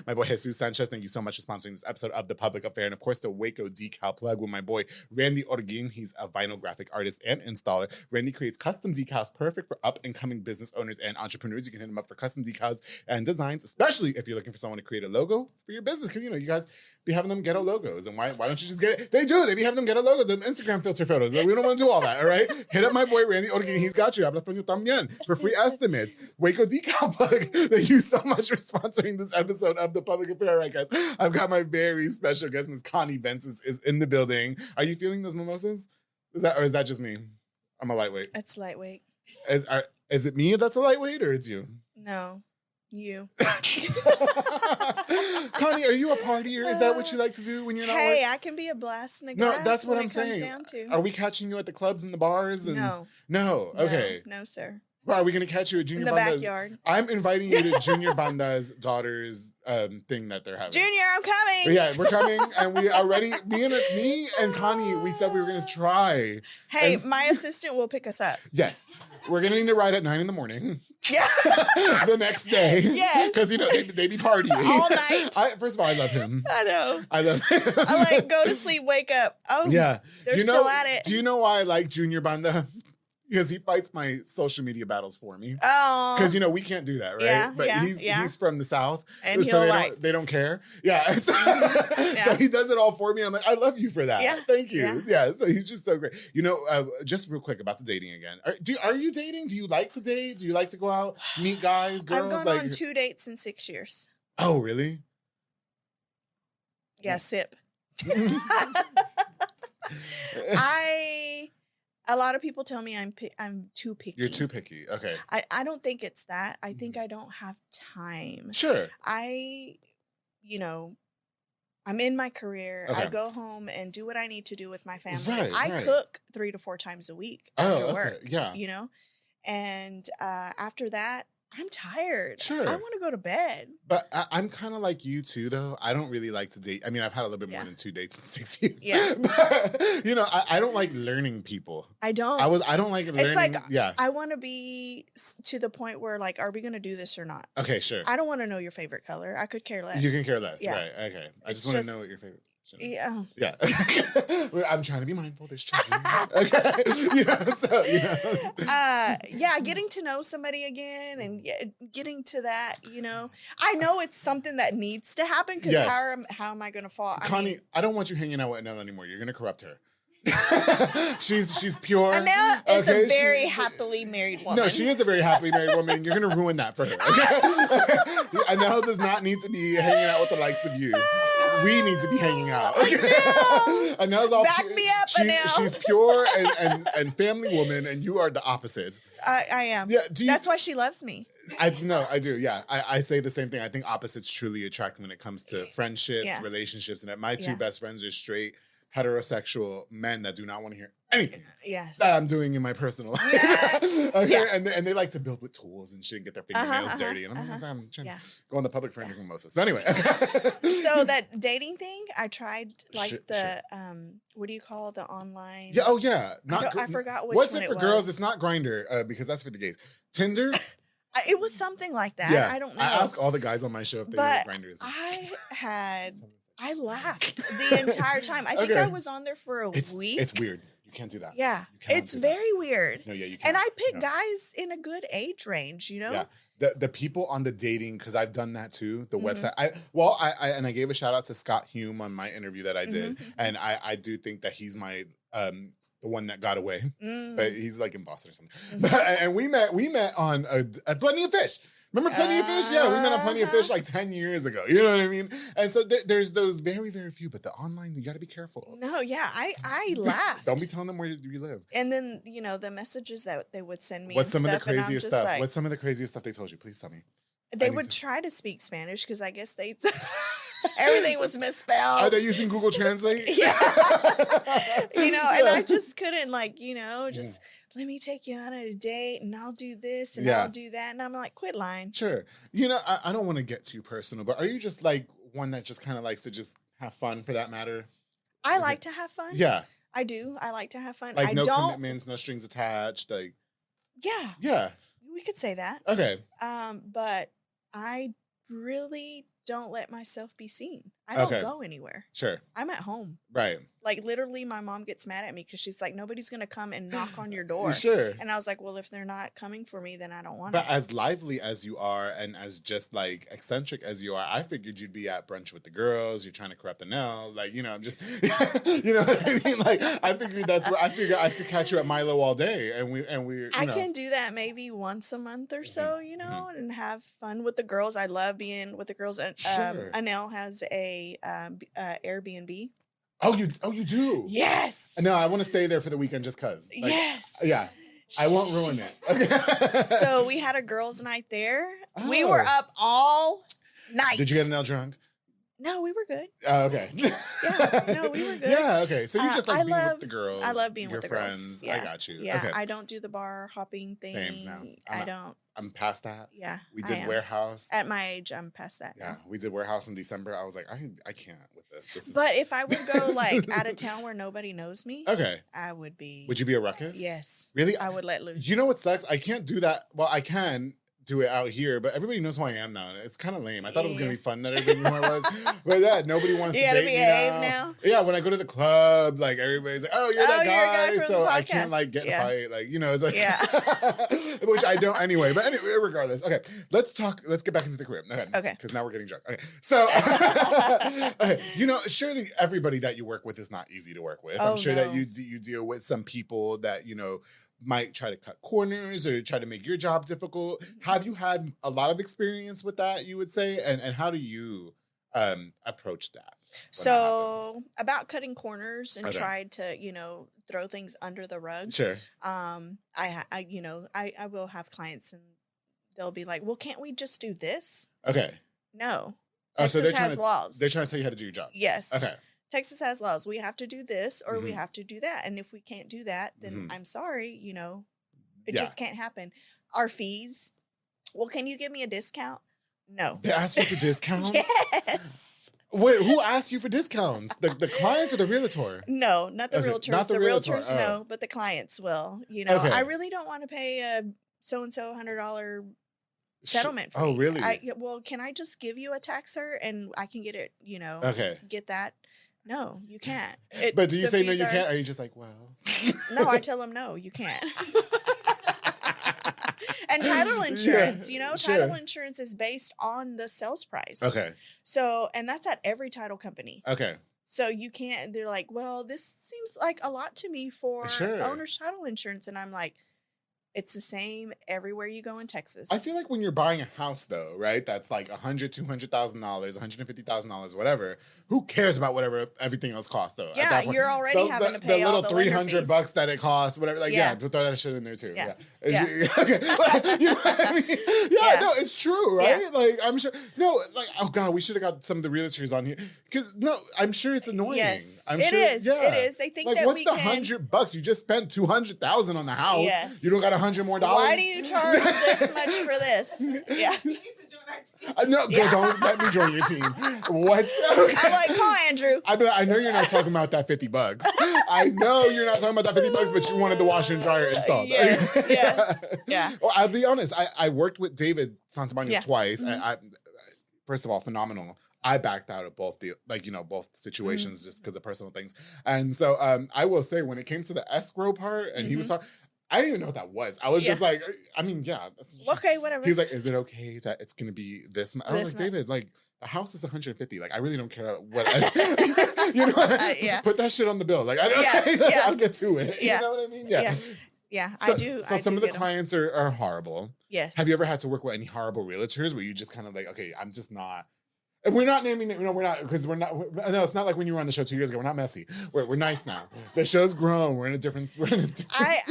my boy Jesus Sanchez, thank you so much for sponsoring this episode of The Public Affair. And of course, the Waco decal plug with my boy Randy Orguin. He's a vinyl graphic artist and installer. Randy creates custom decals perfect for up and coming business owners and entrepreneurs. You can hit him up for custom decals and designs, especially if you're looking for someone to create a logo for your business. Because you guys be having them ghetto logos, and why don't you just get it? They be having them ghetto logos, them Instagram filter photos. We don't want to do all that, all right? Hit up my boy Randy Orguin. He's got you. Habla español también for free estimates. Waco decal plug. Thank you so much for sponsoring this episode of The Public Affair. All right, guys. I've got my very special guest, Ms. Connie Vences, is in the building. Are you feeling those mimosas? Is that just me? I'm a lightweight. It's lightweight. Is it me that's a lightweight, or it's you? No, you. Connie, are you a partier? Is that what you like to do when you're not Hey, working? I can be a blast in a No, glass. that's what when I'm it comes saying. down to. Are we catching you at the clubs and the bars? And No. Okay. No, sir. Well, are we going to catch you at Junior In the Banda's? backyard. I'm inviting you to Junior Banda's daughter's thing that they're having. Junior, I'm coming. Yeah, we're coming, and we already, me and Connie, we said we were going to try. Hey, And- my assistant will pick us up. Yes. We're going to need to ride at 9 a.m. Yeah. the next day. Yes. Because, they be partying. All night. First of all, I love him. I know. I love him. I go to sleep, wake up. Oh, Yeah. they're still at it. Do you know why I like Junior Banda? Because he fights my social media battles for me. Oh. Because we can't do that, right? Yeah, but yeah, he's from the South, And so he'll they don't care. Yeah. So, Yeah. so he does it all for me. I'm like, I love you for that. Yeah, Thank you. yeah. Yeah. So he's just so great. Just real quick about the dating again. Are you dating? Do you like to date? Do you like to go out, meet guys, girls? I've gone on 2 dates in 6 years. Oh, really? Yeah, sip. A lot of people tell me I'm too picky. You're too picky. Okay. I don't think it's that. I think I don't have time. Sure. I'm in my career. Okay. I go home and do what I need to do with my family. Right, I right. cook 3 to 4 times a week after work. Yeah. And after that, I'm tired. Sure. I want to go to bed. But I'm kind of like you too, though. I don't really like to date. I mean, I've had a little bit more than 2 dates in 6 years. Yeah. But, I don't like learning people. I don't. I don't like learning. It's like, yeah. I want to be to the point where, like, are we going to do this or not? Okay, sure. I don't want to know your favorite color. I could care less. You can care less. Yeah. Right. Okay. I It's just want to just- know what your favorite Yeah. Yeah. I'm trying to be mindful. There's children. Okay. Yeah, getting to know somebody again and getting to that, I know it's something that needs to happen because Yes. how am I going to fall? Connie, I don't want you hanging out with Annelle anymore. You're going to corrupt her. she's pure. Annelle is a very happily married woman. No, she is a very happily married woman. You're going to ruin that for her. Okay? Annelle does not need to be hanging out with the likes of you. We need to be hanging out. Okay? Annelle's all Back me up, Annelle. She's pure and family woman, and you are the opposite. I am. Yeah, that's why she loves me. I do. Yeah, I say the same thing. I think opposites truly attract when it comes to friendships, relationships, and my two best friends are straight heterosexual men that do not want to hear anything that I'm doing in my personal life. Okay? And they like to build with tools and shit and get their fingernails dirty. And I'm trying to go on the public for mimosas. So anyway. So that dating thing, I tried what do you call the online? Yeah, yeah. I forgot which what's one it for it girls? was. It's not Grindr because that's for the gays. Tinder? It was something like that. Yeah. I don't know. I ask all the guys on my show if they know what Grindr is. I laughed the entire time. I think I was on there for a week. It's weird. You can't do that. Yeah. It's very weird. No, yeah, you can't. And I pick guys in a good age range, Yeah. The people on the dating, because I've done that too, the website. I gave a shout out to Scott Hume on my interview that I did. And I do think that he's my the one that got away. But he's like in Boston or something. And we met on a Plenty of Fish. Remember Plenty of Fish? Yeah, we met on Plenty of Fish like 10 years ago. You know what I mean? And so there's those very, very few, but the online, you got to be careful. No, yeah, I laughed. Don't be telling them where you live. And then, the messages that they would send me. What's some of the craziest stuff? Like, What's some of the craziest stuff they told you? Please tell me. They would try to speak Spanish because I guess everything was misspelled. Are they using Google Translate? Yeah. And I just couldn't just... Let me take you on a date and I'll do this and I'll do that. And I'm like, quit lying. Sure. I don't want to get too personal, but are you just like one that just kind of likes to just have fun for that matter? I like to have fun. Yeah. I do. I like to have fun. Like no commitments, no strings attached. Like. Yeah. Yeah. We could say that. Okay. But I really don't let myself be seen. I don't go anywhere. Sure. I'm at home. Right. Like literally my mom gets mad at me because she's like, nobody's going to come and knock on your door. Sure. And I was like, well, if they're not coming for me, then I don't want But it. as lively as you are and as just like eccentric as you are, I figured you'd be at brunch with the girls. You're trying to corrupt Annelle. Like, I'm just, you know what I mean? Like, I figured I could catch you at Milo all day. And we're, I can do that maybe once a month or so, and have fun with the girls. I love being with the girls. Sure. Annelle has a Airbnb. Oh, you do? Yes. No, I want to stay there for the weekend just because. Like, yes. Yeah. I won't ruin it. Okay. So we had a girls' night there. Oh. We were up all night. Did you get Annelle drunk? No, we were good. Oh, okay. Yeah, no, we were good. Yeah, okay. So you just like being with the girls. I love being with the friends. girls. Yeah. I got you. Yeah, okay. I don't do the bar hopping thing. Same now. I don't. I'm past that. Yeah, we did warehouse. At my age, I'm past that. Yeah, we did warehouse in December. I was like, I can't with this. But if I would go like out of town where nobody knows me, okay, I would be. Would you be a ruckus? Yes. Really? I would let loose. You know what sucks? I can't do that. Well, I can do it out here, but everybody knows who I am now. It's kind of lame. I thought it was gonna be fun that everybody knew who I was, but yeah, nobody wants to date me now. Yeah, when I go to the club, like everybody's like, "Oh, you're that guy," so I can't like get in a fight. Like it's like, which I don't anyway. But anyway, regardless, okay, let's get back into the career. Okay, because now we're getting drunk. Okay, so okay, surely everybody that you work with is not easy to work with. I'm sure that you deal with some people that might try to cut corners or try to make your job difficult. Have you had a lot of experience with that, you would say? And how do you approach that? So about cutting corners and tried to, throw things under the rug. Sure. I will have clients and they'll be like, well, can't we just do this? Okay. No. Texas has laws. They're trying to tell you how to do your job. Yes. Okay. Texas has laws. We have to do this or we have to do that. And if we can't do that, then I'm sorry, it just can't happen. Our fees. Well, can you give me a discount? No. They ask you for discounts? Yes. Wait, who asked you for discounts? The clients or the realtor? No, not the realtors. Not the realtors, no, but the clients will. I really don't want to pay a so-and-so $100 settlement for me. Oh, really? Well, can I just give you a taxer and I can get it, okay. get that No, you can't. But do you say no, you can't? Or are you just like, well? No, I tell them no, you can't. And title insurance, title insurance is based on the sales price. Okay. So, and that's at every title company. Okay. So you can't, they're like, well, this seems like a lot to me for owner's title insurance. And I'm like, it's the same everywhere you go in Texas. I feel like when you're buying a house, though, right? That's like $100,000, $200,000, $150,000, whatever. Who cares about whatever everything else costs, though? Yeah, you're already having to pay all the $300 that it costs, whatever. Like, throw that shit in there too. Yeah. Okay. You know what I mean? No, it's true, right? Yeah. Like, I'm sure. No, like, oh God, we should have got some of the realtors on here because I'm sure it's annoying. Yes, it is. Yeah. It is. They think like, that what's the $100? You just spent $200,000 on the house. Yes. You don't got $100 more. Why do you charge this much for this? Yeah. No, don't let me join your team. What? Okay. I'm like, call Andrew. I know you're not talking about that $50. I know you're not talking about that $50, but you wanted the washer and dryer installed. Yes. Well, I'll be honest. I worked with David Santabanez twice. Mm-hmm. I first of all, phenomenal. I backed out of both both situations just because of personal things. And so I will say when it came to the escrow part and he was talking, I didn't even know what that was. I was just like, I mean, okay, whatever. He was like, is it okay that it's going to be this much? I was like, David, like, the house is $150. Like, I really don't care what, put that shit on the bill. Like, I'll get to it. Yeah. You know what I mean? Yeah, so, I do. So some of the clients are horrible. Yes. Have you ever had to work with any horrible realtors where you just kind of like, okay, I'm just not. And we're not naming it, we're not, because no, it's not like when you were on the show 2 years ago. We're not messy. We're nice now. The show's grown. We're in a different. I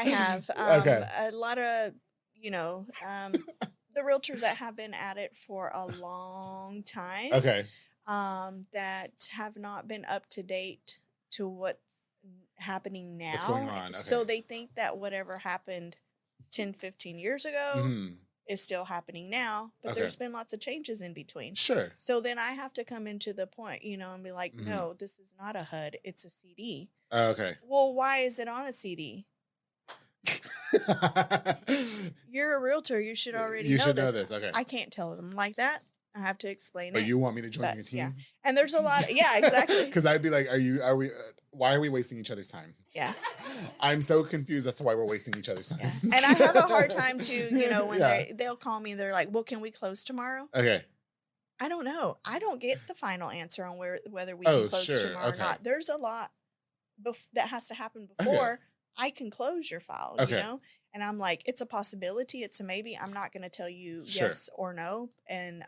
have a lot of, the realtors that have been at it for a long time. Okay. That have not been up to date to what's happening now. What's going on? Okay. So they think that whatever happened 10, 15 years ago is still happening now, but there's been lots of changes in between. Sure. So then I have to come into the point, and be like, no, this is not a HUD, it's a CD. Okay. Well, why is it on a CD? You're a realtor. You should already know this. Okay. I can't tell them like that. I have to explain it. But you want me to join your team? Yeah. And there's a lot. Exactly. Because I'd be like, why are we wasting each other's time? Yeah. I'm so confused as to why we're wasting each other's time. Yeah. And I have a hard time too, when they'll call me, they're like, well, can we close tomorrow? Okay. I don't know. I don't get the final answer on whether we can close tomorrow or not. There's a lot that has to happen before I can close your file, And I'm like, it's a possibility. It's a maybe. I'm not going to tell you yes or no. And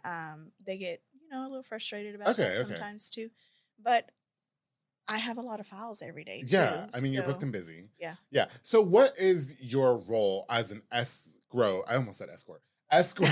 they get, a little frustrated about that sometimes too. But I have a lot of files every day too. Yeah. I mean, you're booked and busy. Yeah. Yeah. So what is your role as an escrow? I almost said escort. Escrow,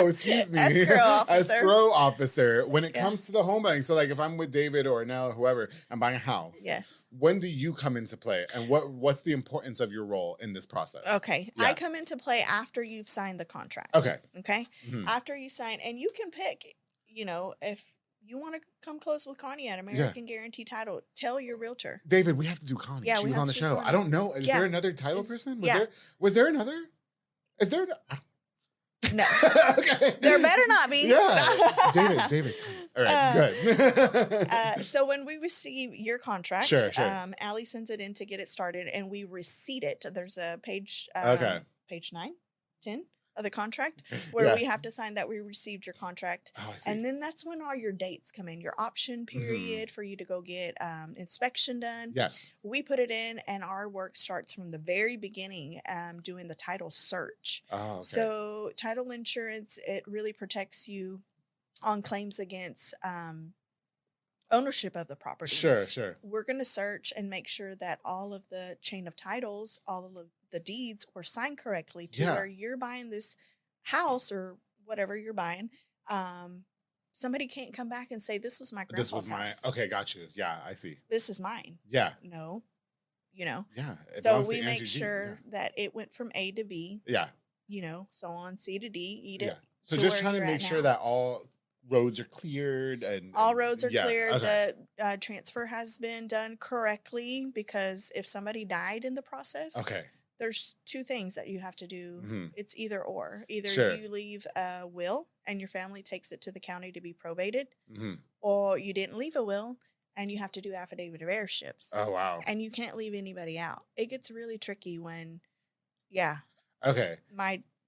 excuse me. Escrow officer when it comes to the home buying. So like if I'm with David or Nell or whoever, I'm buying a house. Yes. When do you come into play and what's the importance of your role in this process? Okay. Yeah. I come into play after you've signed the contract. Okay. Mm-hmm. After you sign, and you can pick, if you want to come close with Connie at American Guarantee Title, tell your realtor. David, we have to do Connie. She was on the show. I don't know. Is there another title person? Was there another? Is there? No. Okay. There better not be. Yeah. David. All right, good. So when we receive your contract, sure. Allie sends it in to get it started, and we receipt it. There's a page, page 9, 10. Of the contract where we have to sign that we received your contract. And then that's when all your dates come in, your option period for you to go get inspection done. Yes. We put it in and our work starts from the very beginning doing the title search. Oh, okay. So title insurance, it really protects you on claims against ownership of the property. Sure. We're going to search and make sure that all of the chain of titles, all of the deeds were signed correctly to where you're buying this house or whatever you're buying. Somebody can't come back and say, this was my grandpa's house. Okay, got you. Yeah, I see. This is mine. Yeah. No, Yeah. So we make sure that it went from A to B. Yeah. So on C to D, eat it. So just trying to make sure that all roads are cleared and all roads are cleared. Okay. The transfer has been done correctly because if somebody died in the process, there's two things that you have to do. Mm-hmm. It's either or. Either Sure. you leave a will and your family takes it to the county to be probated, Mm-hmm. or you didn't leave a will and you have to do affidavit of heirships. Oh, wow. And you can't leave anybody out. It gets really tricky when, Okay.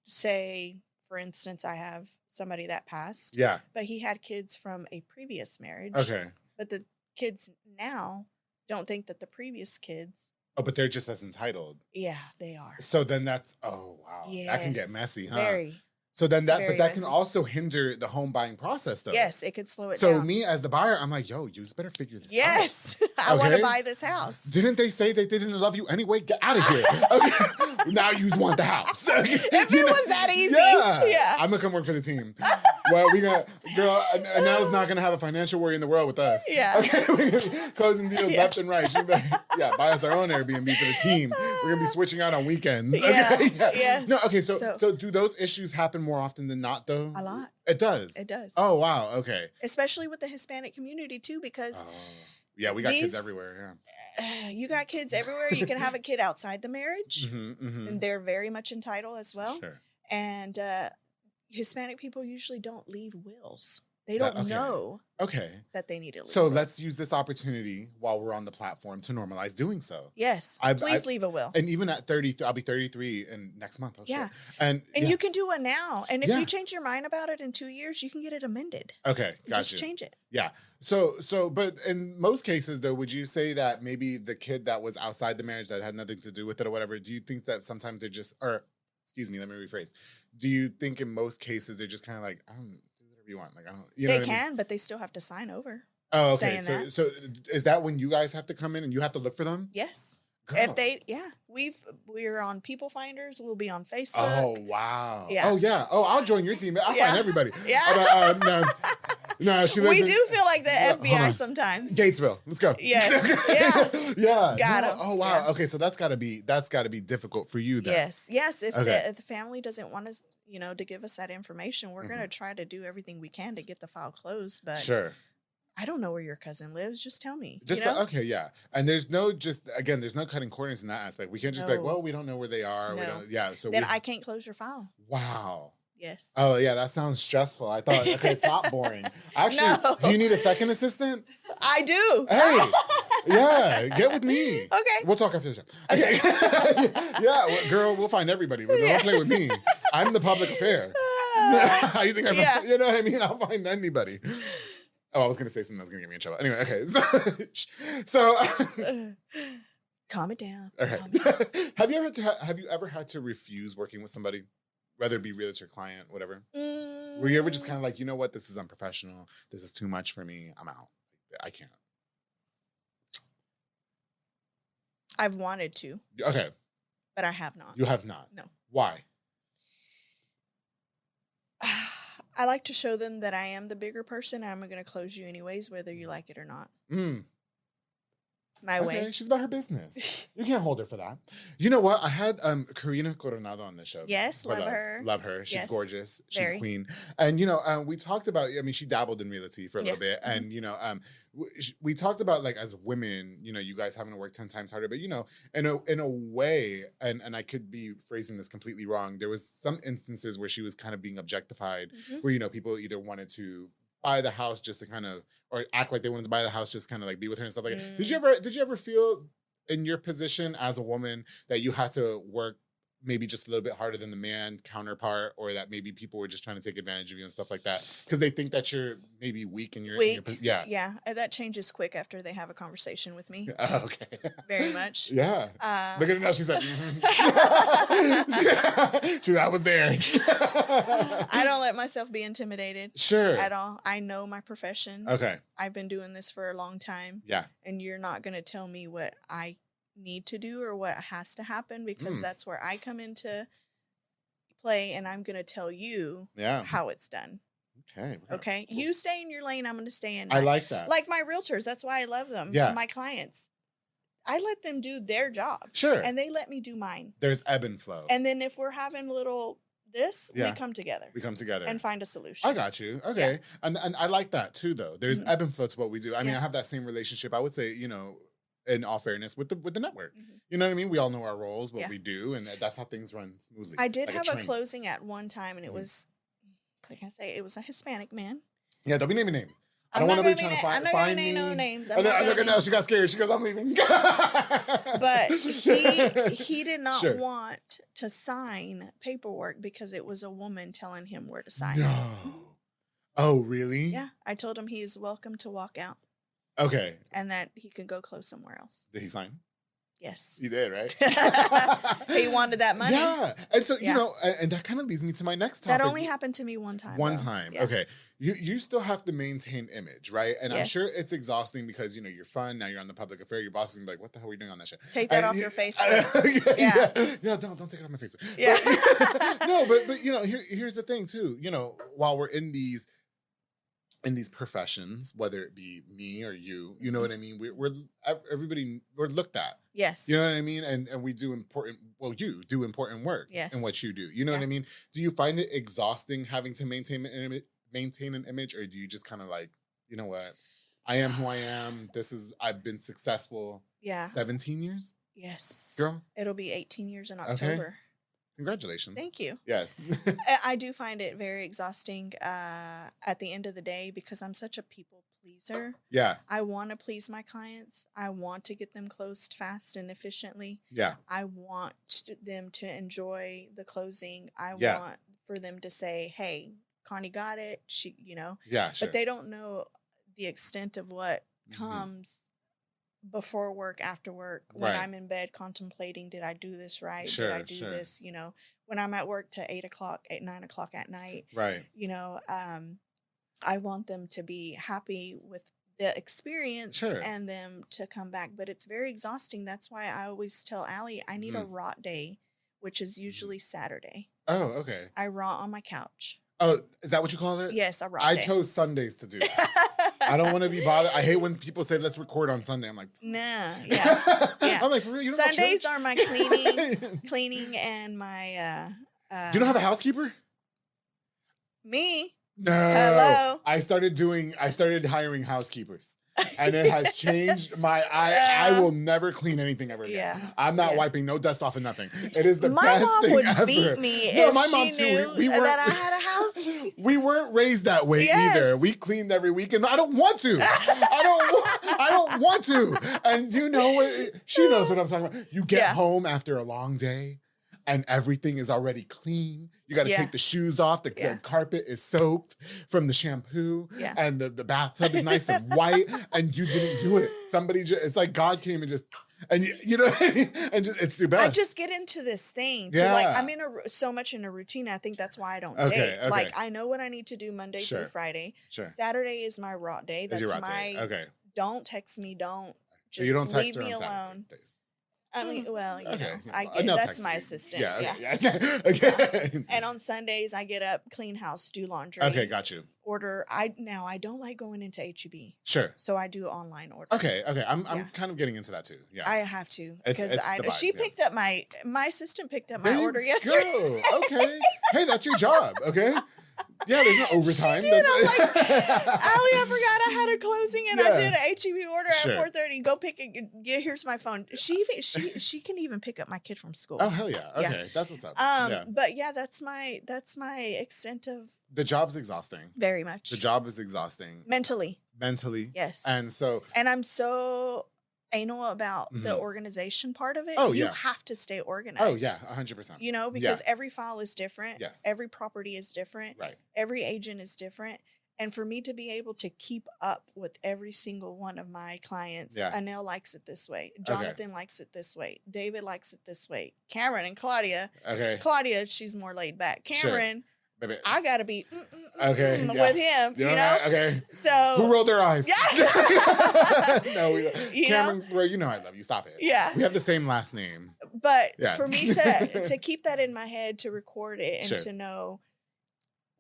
say, for instance, I have somebody that passed, Yeah. but he had kids from a previous marriage. Okay. But the kids now don't think that the previous kids, Oh, but they're just as entitled. they are. So then that's, oh, wow. That can get Yes. messy, huh? Very. So then that, Very but that can messy. also hinder the home buying process, though. Yes, it could slow it So down. me as the buyer, I'm like, yo, you just better figure this out. Yes, I want to Okay. buy this house. Didn't they say they didn't love you anyway? Get out of here. Okay. Now you just want the house. If it was that easy, yeah. I'm gonna come work for the team. Well, we gonna, girl, Anel's not gonna have a financial worry in the world with us. Yeah. Okay. We're gonna be closing deals left and right. She's like, buy us our own Airbnb for the team. We're gonna be switching out on weekends. Yeah. Okay. Yes. No. Okay. So do those issues happen more often than not, though? A lot. It does. It does. Oh wow. Okay. Especially with the Hispanic community too, because Yeah, we got kids these- everywhere. you got kids everywhere. You can have a kid outside the marriage, Yeah. Mm-hmm. and they're very much entitled as well. Sure. And Hispanic people usually don't leave wills. They don't Okay. know Okay. that they need to leave So wills. let's use this opportunity while we're on the platform to normalize doing so. Yes, I- please leave a will. And even at 30, I'll be 33 in next month. Oh, shit. Yeah. And And you can do it now. And if Yeah. you change your mind about it in 2 years, you can get it amended. okay, got Just you. change it. Yeah. So, but in most cases, though, would you say that maybe the kid that was outside the marriage that had nothing to do with it or whatever, do you think that sometimes they're just, or excuse me, let me rephrase. Do you think in most cases they're just kind of like, I don't do whatever you want, like I don't, you know They what I mean? can, but they still have to sign over. Oh, okay. saying that. So is that when you guys have to come in and you have to look for them? Yes. Girl. If they, we're on People Finders. We'll be on Facebook. Oh wow! Yeah. Oh yeah! Oh, I'll join your team. I'll Yeah. find everybody. Yeah. No, she lives We in do feel like the hold FBI on. sometimes. Gatesville. Let's go. Yes. Yeah. Yeah. Got No, 'em. Oh wow. Yeah. Okay, so that's got to be difficult for you then. Yes. If, Okay. if the family doesn't want us, to give us that information, we're going to try to do everything we can to get the file closed. But Sure. I don't know where your cousin lives. Just tell me. Just okay, yeah. And there's no there's no cutting corners in that aspect. We can't just be like, No. well, we don't know where they are. We No. don't. Yeah. So Then I can't close your file. Wow. Yes. Oh yeah, that sounds stressful. I thought, okay, it's not boring. Actually, No. do you need a second assistant? I do. Hey, yeah, get with me. Okay. We'll talk after the show. Okay. Yeah, well, girl, we'll find everybody. But don't play with me. I'm the public affair. How you think Yeah. you know what I mean? I'll find anybody. Oh, I was going to say something that's going to get me in trouble. Anyway, okay. So Calm it down. all right. Calm it down. Have you ever had to refuse working with somebody, whether it be realtor, client, whatever? Mm, Were you ever just kind of like, you know what, this is unprofessional. This is too much for me. I'm out. I can't. I've wanted to, Okay. but I have not. You have not. No. Why? I like to show them that I am the bigger person. I'm going to close you anyways, whether you like it or not. My Okay, way. she's about her business. You can't hold her for that. You know what? I had Karina Coronado on the show. Yes, love her. Love her. She's Yes, gorgeous. She's very. a queen. And we talked about. I mean, she dabbled in realty for a little bit, and we talked about like as women, you guys having to work 10 times harder. But in a way, and I could be phrasing this completely wrong. There was some instances where she was kind of being objectified, where people either wanted to buy the house just to kind of, or act like they wanted to buy the house just kind of like be with her and stuff like that. Did you ever feel in your position as a woman that you had to work maybe just a little bit harder than the man counterpart, or that maybe people were just trying to take advantage of you and stuff like that because they think that you're maybe weak in your Yeah, that changes quick after they have a conversation with me. Okay. Very much. Yeah. Look at her now. She's like, I was there. I don't let myself be intimidated. Sure. At all. I know my profession. Okay. I've been doing this for a long time. Yeah. And you're not going to tell me what I need to do or what has to happen, because that's where I come into play, and I'm going to tell you how it's done. Okay. You stay in your lane. I'm going to stay in. I like that. Like my realtors. That's why I love them. Yeah. My clients. I let them do their job. Sure. And they let me do mine. There's ebb and flow. And then if we're having a little we come together. We come together. And find a solution. I got you. Okay. Yeah. And I like that too, though. There's ebb and flow to what we do. I mean, I have that same relationship. I would say, in all fairness, with the network. You know what I mean? We all know our roles, what we do, and that's how things run smoothly. I did have a closing at one time, and it was, like I say, it was a Hispanic man. Yeah, don't be naming names. I I'm don't not want going to to find me. I'm not going to name no names. No, she got scared. She goes, I'm leaving. But he did not Sure. want to sign paperwork because it was a woman telling him where to sign. No. Oh, really? Yeah. I told him he is welcome to walk out. Okay. And that he could go close somewhere else. Did he sign? Yes. You did, right? He wanted that money. Yeah. And so, you know, and that kind of leads me to my next topic. That only happened to me one time. One time. Yeah. Okay. You still have to maintain image, right? And I'm Yes. sure it's exhausting because, you know, you're fun. Now you're on the public affair. Your boss is gonna be like, what the hell are you doing on that shit? Take that off your Facebook. Yeah. Yeah, don't take it off my Facebook. Yeah. But, no, but you know, here's the thing too. You know, while we're in these professions, whether it be me or you know what I mean? We're looked at. Yes. You know what I mean? And we do you do important work in what you do. You know what I mean? Do you find it exhausting having to maintain an image, or do you just kind of like, you know what? I am who I am. I've been successful. Yeah. 17 years? Yes. Girl? It'll be 18 years in October. Okay. Congratulations. Thank you. Yes. I do find it very exhausting at the end of the day because I'm such a people pleaser. Yeah. I want to please my clients. I want to get them closed fast and efficiently. Yeah. I want them to enjoy the closing. I want for them to say, hey, Connie got it. She, you know. Yeah, sure. But they don't know the extent of what comes before work, after work, when I'm in bed contemplating, did I do this right? Sure, did I do this? You know, when I'm at work to 9 o'clock at night, right. You know, I want them to be happy with the experience and them to come back, but it's very exhausting. That's why I always tell Allie, I need a rot day, which is usually Saturday. Oh, okay. I rot on my couch. Oh, is that what you call it? Yes, a rot day. I chose Sundays to do that. I don't want to be bothered. I hate when people say, let's record on Sunday. I'm like, nah, yeah. I'm like, for real? You don't Sundays are my cleaning and my... you don't have a housekeeper? Me? No. Hello? I started hiring housekeepers. And it has changed I will never clean anything ever again. Yeah. I'm not wiping no dust off of nothing. It is the best thing My mom would ever. beat me No, if my she mom too. knew We that I had a house. We weren't raised that way either. We cleaned every weekend. I don't want to. I don't want to. And you know what? She knows what I'm talking about. You get home after a long day and everything is already clean. You got to take the shoes off. The carpet is soaked from the shampoo. Yeah. And the bathtub is nice and white. And you didn't do it. Somebody it's like God came and just, and you know, and just, it's the best. I just get into this thing. To like, I'm so much in a routine. I think that's why I don't date. Okay. Like, I know what I need to do Monday through Friday. Sure. Saturday is my rot day. That's don't text me. Don't. Just so you don't text leave me alone. I mean, well, you know, that's my assistant. Yeah. Okay. And on Sundays, I get up, clean house, do laundry. Okay, got you. I don't like going into HEB. Sure. So I do online order. Okay. I'm kind of getting into that too. Yeah. I have to because she picked up my assistant picked up my order yesterday. Okay. Hey, that's your job. Okay. Yeah, there's no overtime. She did. I'm like, Allie, I forgot I had a closing and I did an HEB order at 4:30. Go pick it. Here's my phone. She can even pick up my kid from school. Oh hell yeah. Okay, that's what's up. But yeah, that's my extent of the job's exhausting. Very much. The job is exhausting. Mentally. Yes. And I'm so anal about the organization part of it. You have to stay organized. Oh yeah, 100%. You know, because every file is different. Yes. Every property is different. Right. Every agent is different. And for me to be able to keep up with every single one of my clients, Anel likes it this way. Jonathan likes it this way. David likes it this way. Cameron and Claudia. Okay. Claudia, she's more laid back. Cameron, baby. I gotta be with him, you know? Okay. So who rolled their eyes? Yeah. No, Cameron, bro, you know I love you. Stop it. Yeah. We have the same last name. But for me to keep that in my head, to record it and to know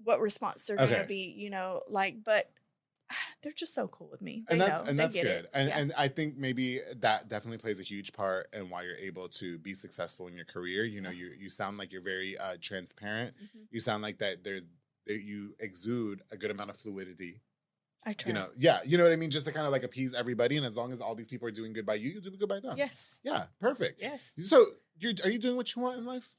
what response they're gonna be, you know, like, but they're just so cool with me. They know. And that's good. It. And I think maybe that definitely plays a huge part in why you're able to be successful in your career. You know, you sound like you're very transparent. You sound like that you exude a good amount of fluidity. I try. You know what I mean? Just to kind of like appease everybody. And as long as all these people are doing good by you, you do good by them. Yes. Yeah, perfect. Yes. So are you doing what you want in life?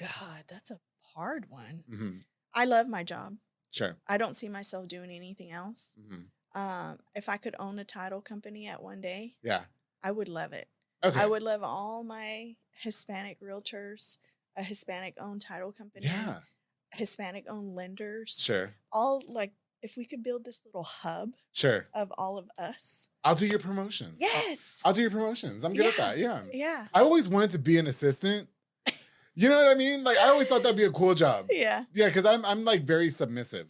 God, that's a hard one. Mm-hmm. I love my job. Sure. I don't see myself doing anything else. Mm-hmm. If I could own a title company at one day, yeah, I would love it. Okay. I would love all my Hispanic realtors, a Hispanic-owned title company, yeah, Hispanic-owned lenders. sure. All like, if we could build this little hub Sure. of all of us. I'll do your promotions. Yes. I'll do your promotions. I'm good at that. Yeah. Yeah. I always wanted to be an assistant. You know what I mean? Like, I always thought that'd be a cool job. Yeah. Yeah, because I'm like very submissive.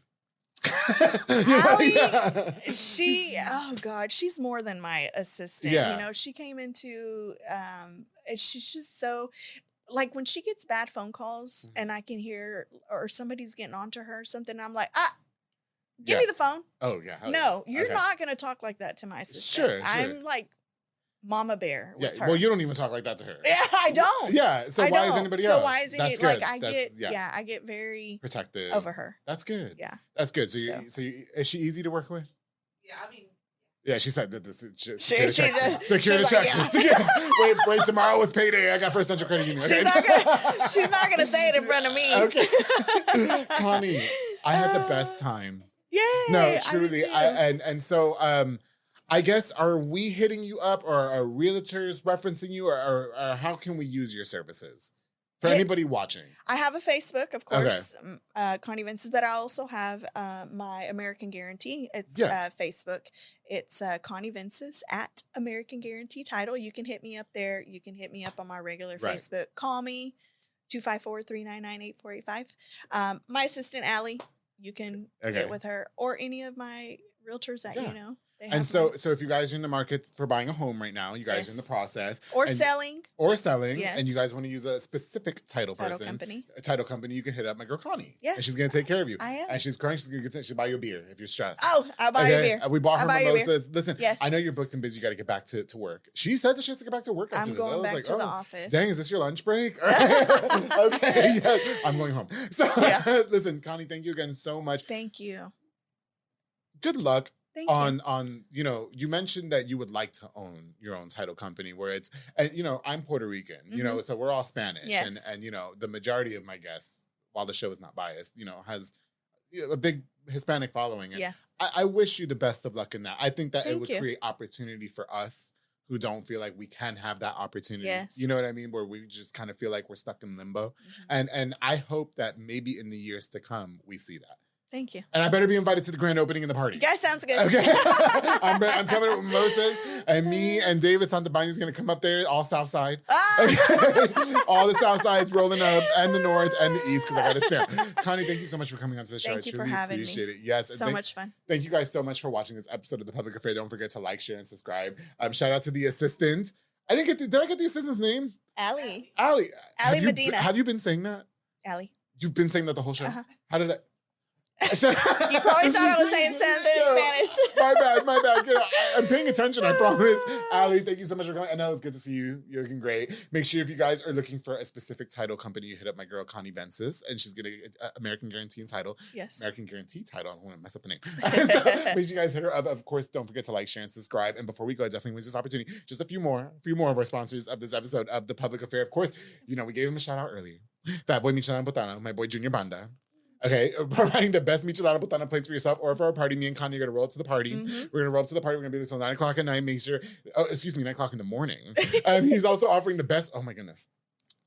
Allie, Yeah. oh God, she's more than my assistant. Yeah. You know, she came into, and she's just so, like when she gets bad phone calls and I can hear, or somebody's getting onto her or something, I'm like, give Yeah. me the phone. Oh, yeah. Hell No, yeah. you're Okay. not going to talk like that to my assistant. Sure. I'm like Mama Bear with her. Well, you don't even talk like that to her. Yeah, I don't. Yeah. So I why is don't. anybody else? So why is it That's like good. I That's- get? Yeah. I get very protective over her. That's good. Yeah. That's good. So is she easy to work with? Yeah, I mean, Yeah, she said that this is She security check. just- Security she's check. like, yeah. Wait, tomorrow was payday. I got First Central Credit Union. She's not gonna say it in front of me. Okay. Connie, I had the best time. Yay! No, truly. I So I guess, are we hitting you up, or are realtors referencing you, or how can we use your services for anybody watching? I have a Facebook, of course, Connie Vences, but I also have my American Guarantee. It's Facebook. It's Connie Vences at American Guarantee Title. You can hit me up there. You can hit me up on my regular Facebook. Call me, 254-399-8485. My assistant, Allie, you can get with her, or any of my realtors that you know. And so if you guys are in the market for buying a home right now, you guys are in the process. Or selling. And you guys want to use a specific title company. A title company, you can hit up my girl Connie. Yeah. And she's going to take care of you. I am. And she's crying. She'll buy you a beer if you're stressed. Oh, I'll buy you a beer. We bought her I'll mimosas. Listen, yes. I know you're booked and busy. You got to get back to work. She said that she has to get back to work after I'm this. going back to the office. Dang, is this your lunch break? Okay. Yeah, I'm going home. So listen, Connie, thank you again so much. Thank you. Good luck. Thank you. On you mentioned that you would like to own your own title company where it's, and I'm Puerto Rican, so we're all Spanish. Yes. And the majority of my guests, while the show is not biased, has a big Hispanic following. And I wish you the best of luck in that. I think that it would create opportunity for us who don't feel like we can have that opportunity. Yes. You know what I mean? Where we just kind of feel like we're stuck in limbo. And I hope that maybe in the years to come, we see that. Thank you. And I better be invited to the grand opening and the party. Guys, sounds good. Okay. I'm coming with mimosas, and me and David Santabani is going to come up there, all South Side. Okay. All the South Sides rolling up, and the North and the East, because I got to stand. Connie, thank you so much for coming onto the show. Thank you I truly for having appreciate me. it. Yes. So much fun. Thank you guys so much for watching this episode of The Public Affair. Don't forget to like, share, and subscribe. Shout out to the assistant. Did I get the assistant's name? Allie. Allie Medina. Have you been saying that? Allie. You've been saying that the whole show? How did I? You probably thought I was saying something in Spanish. My bad. I'm paying attention, I promise. Allie, thank you so much for coming. I know it's good to see you. You're looking great. Make sure if you guys are looking for a specific title company, you hit up my girl Connie Vences, and she's getting American Guarantee Title. Yes. American Guarantee Title. I don't want to mess up the name. So make sure you guys hit her up. Of course, don't forget to like, share, and subscribe. And before we go, I definitely use this opportunity. Just a few more of our sponsors of this episode of The Public Affair. Of course, we gave him a shout out earlier. Fat Boy Michelada Botana, my boy Junior Banda. Okay, providing the best michelada botana plates for yourself or for a party. Me and Connie are going to roll up to the party. We're going to roll up to the party. We're going to be there until 9 o'clock at night. 9 o'clock in the morning. He's also offering the best, oh my goodness,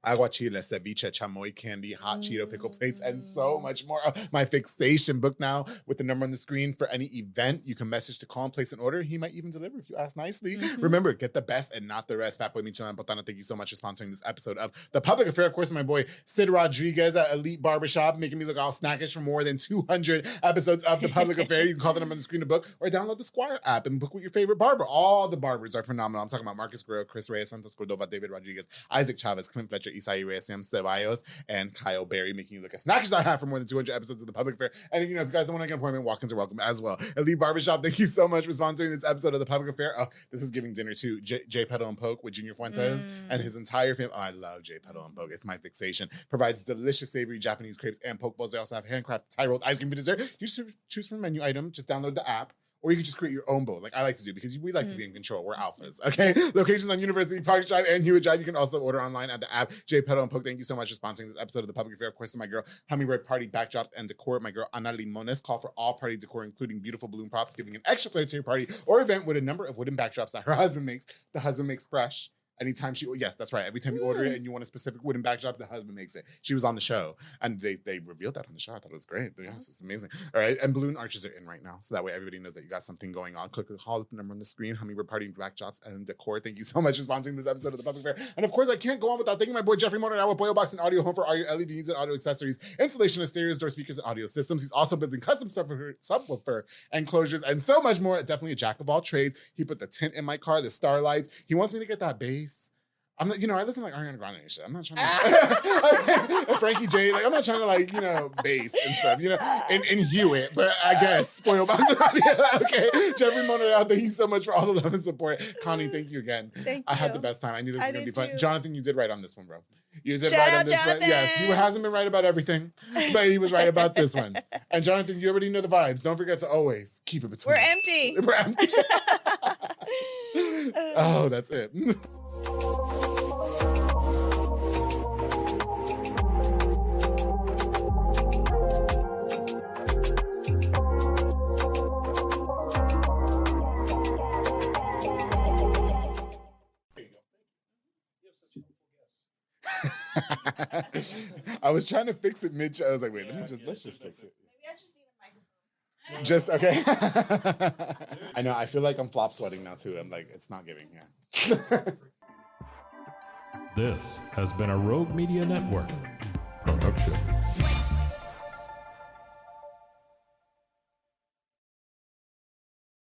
aguachile, ceviche, chamoy candy, hot Cheeto pickle plates, and so much more. My fixation book now with the number on the screen for any event. You can message to call and place an order. He might even deliver if you ask nicely. Remember, get the best and not the rest. Fat Boy Michelada Botana, thank you so much for sponsoring this episode of The Public Affair. Of course, my boy Sid Rodriguez at Elite Barbershop, making me look all snackish for more than 200 episodes of The Public Affair. You can call the number on the screen to book or download the Squire app and book with your favorite barber. All the barbers are phenomenal. I'm talking about Marcus Guerrero, Chris Reyes, Santos Cordova, David Rodriguez, Isaac Chavez, Clint Fletcher, Isai Reyesiam Ceballos and Kyle Berry, making you look as snatched as I have for more than 200 episodes of The Public Affair. And, if you guys don't want to get an appointment, walk-ins are welcome as well. Elite Barbershop, thank you so much for sponsoring this episode of The Public Affair. Oh, this is giving dinner to J Pedal and Poke with Junior Fuentes and his entire family. Oh, I love J Pedal and Poke. It's my fixation. Provides delicious savory Japanese crepes and poke bowls. They also have handcrafted Thai-rolled ice cream for dessert. You just choose from a menu item. Just download the app. Or you can just create your own bowl, like I like to do, because we like to be in control. We're alphas, okay? Locations on University Park Drive and Hewitt Drive. You can also order online at the app. J Pedal and Poke, thank you so much for sponsoring this episode of The Public Affair. Of course, to my girl, Hummingbird Party Backdrops and Decor, my girl, Ana Limones. Call for all party decor, including beautiful balloon props, giving an extra flair to your party or event with a number of wooden backdrops that her husband makes. The husband makes fresh. Anytime yes, that's right. Every time you order it and you want a specific wooden backdrop, the husband makes it. She was on the show, and they revealed that on the show. I thought it was great. Yes, it's amazing. All right, and balloon arches are in right now, so that way everybody knows that you got something going on. Click the call number on the screen. Hummingbird Party Backdrops and Decor. Thank you so much for sponsoring this episode of The Public Fair. And of course, I can't go on without thanking my boy Jeffrey Motor now with Boyle Box and Audio Home for all your LED needs and audio accessories, installation of stereos, door speakers, and audio systems. He's also building custom subwoofer enclosures and so much more. Definitely a jack of all trades. He put the tint in my car, the starlights. He wants me to get that bass. I'm not, I listen to like Ariana Grande and shit. I'm not trying to Frankie J. Like I'm not trying to bass and stuff, in Hewitt. But I guess spoil box. Okay, Jeffrey Monreal, thank you so much for all the love and support. Connie, thank you again. Thank you. I had the best time. I knew this was gonna be fun. Too. Jonathan, you did right on this one, bro. You did Shout right out on this Jonathan. one. Yes, he hasn't been right about everything, but he was right about this one. And Jonathan, you already know the vibes. Don't forget to always keep it between. We're empty. We're empty. Oh, that's it. I was trying to fix it mid. I was like, wait, let's just fix it. Maybe I just need a microphone. Just okay. I know. I feel like I'm flop sweating now too. I'm like, it's not giving. Yeah. This has been a Rogue Media Network production.